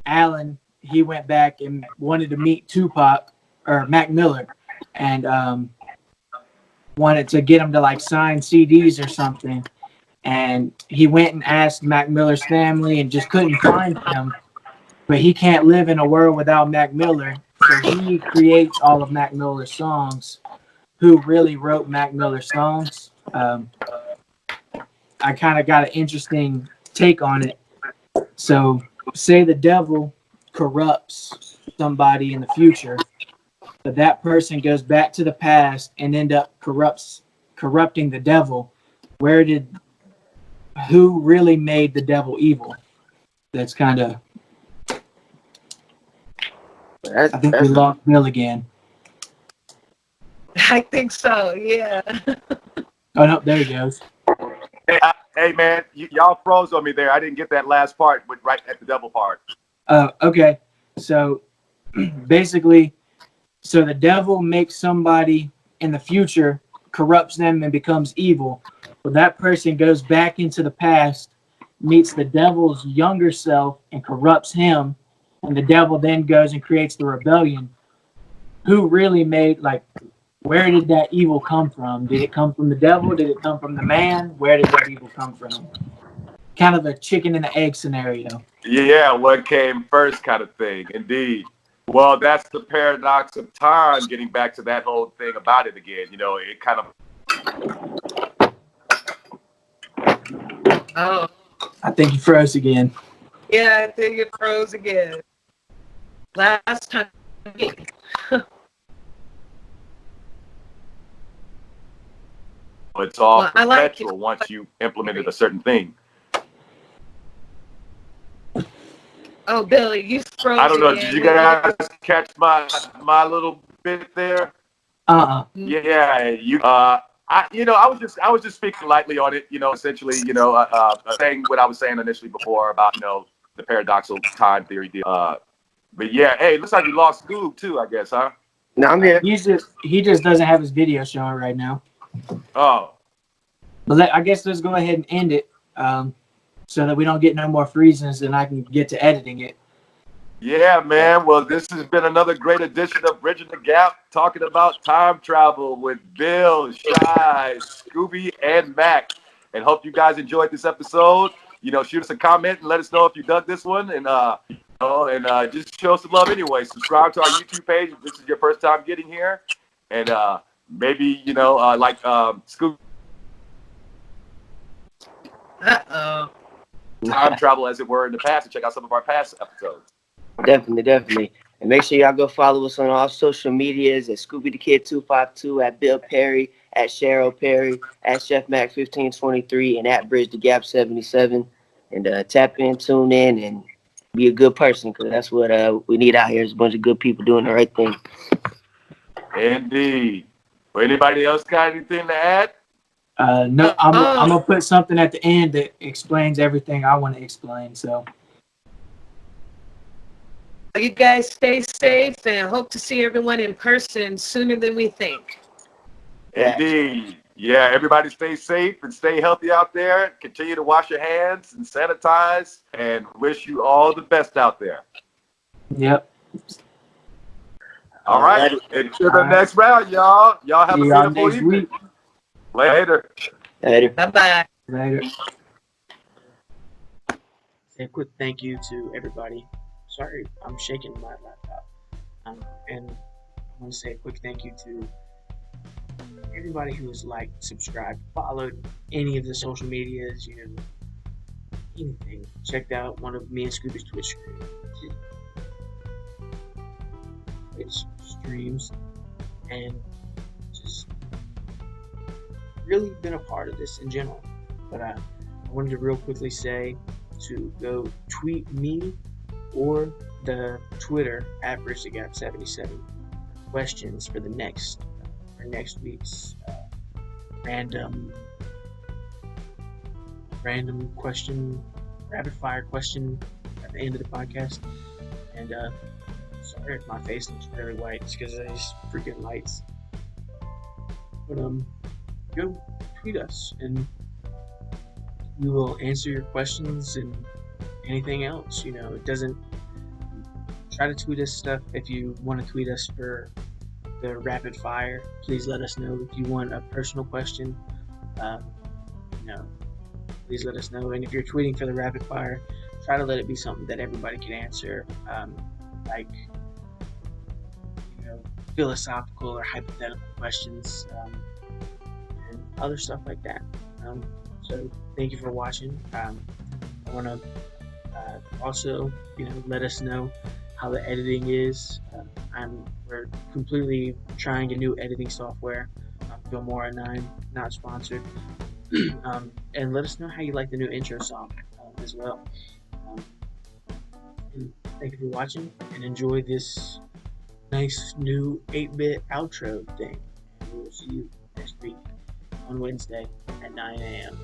Alan, he went back and wanted to meet Tupac or Mac Miller, and wanted to get him to like sign CDs or something. And he went and asked Mac Miller's family and just couldn't find him. But he can't live in a world without Mac Miller, so he creates all of Mac Miller's songs. Who really wrote Mac Miller's songs? I kind of got an interesting take on it. So, say the devil corrupts somebody in the future, but that person goes back to the past and end up corrupting the devil. Who really made the devil evil? That's kind of. I think we lost Bill again. I think so. Yeah. Oh no, there he goes. Hey man, y'all froze on me there. I didn't get that last part, but right at the devil part. Okay. So basically, so the devil makes somebody in the future, corrupts them and becomes evil. Well, that person goes back into the past, meets the devil's younger self and corrupts him, and the devil then goes and creates the rebellion. Who really made, like, where did that evil come from? Did it come from the devil? Did it come from the man? Where did that evil come from? Kind of a chicken and the egg scenario. Yeah, what came first kind of thing, indeed. Well, that's the paradox of time, getting back to that whole thing about it again. You know, it kind of. Oh, I think he froze again. yeah, I think it froze again. Last time. It's all Well, I like perpetual it. once you implemented a certain thing. Oh, Billy, you froze I don't know. again. Did you guys catch my little bit there? Yeah, you. I was just speaking lightly on it. You know, essentially, saying what I was saying initially before about the paradoxical time theory deal. But yeah, hey, looks like we lost Scoob too. I guess, huh? No, I'm here. He just doesn't have his video showing right now. Oh. But I guess let's go ahead and end it, so that we don't get no more freezes and I can get to editing it. Yeah, man. Well, this has been another great edition of Bridging the Gap, talking about time travel with Bill, Shy, Scooby, and Mac. And hope you guys enjoyed this episode. Shoot us a comment and let us know if you dug this one. And just show some love anyway. Subscribe to our YouTube page if this is your first time getting here. And maybe, like Scooby. Time travel, as it were, in the past, and check out some of our past episodes. Definitely. And make sure y'all go follow us on all social medias at Scooby the Kid 252, at Bill Perry, at Cheryl Perry, at Chef Mac 1523, and at Bridge the Gap 77. And tap in, tune in, and be a good person, because that's what we need out here is a bunch of good people doing the right thing. Indeed. Well, anybody else got anything to add? No, I'm gonna put something at the end that explains everything I want to explain. So you guys stay safe and hope to see everyone in person sooner than we think. Indeed. Yeah, everybody stay safe and stay healthy out there. Continue to wash your hands and sanitize, and wish you all the best out there. Yep. All right. Until the next round, y'all. Y'all have a beautiful evening. Later. Bye-bye. Later. Say a quick thank you to everybody. Sorry, I'm shaking my laptop. And I want to say a quick thank you to everybody who has liked, subscribed, followed any of the social medias, anything, check out one of me and Scooby's Twitch streams, and just really been a part of this in general. But I wanted to real quickly say to go tweet me or the Twitter at BridgeTheGap77 questions for next week's random question, rapid fire question at the end of the podcast. And sorry if my face looks very white, it's because of these freaking lights. But go tweet us and we will answer your questions and anything else. It doesn't. Try to tweet us stuff if you want to tweet us for the rapid fire. Please let us know if you want a personal question. Please let us know. And if you're tweeting for the rapid fire, try to let it be something that everybody can answer, like philosophical or hypothetical questions, and other stuff like that. So thank you for watching. I want to also, let us know how the editing is. We're completely trying a new editing software, Filmora 9, not sponsored. And let us know how you like the new intro song as well. And thank you for watching, and enjoy this nice new 8-bit outro thing. And we will see you next week on Wednesday at 9 a.m.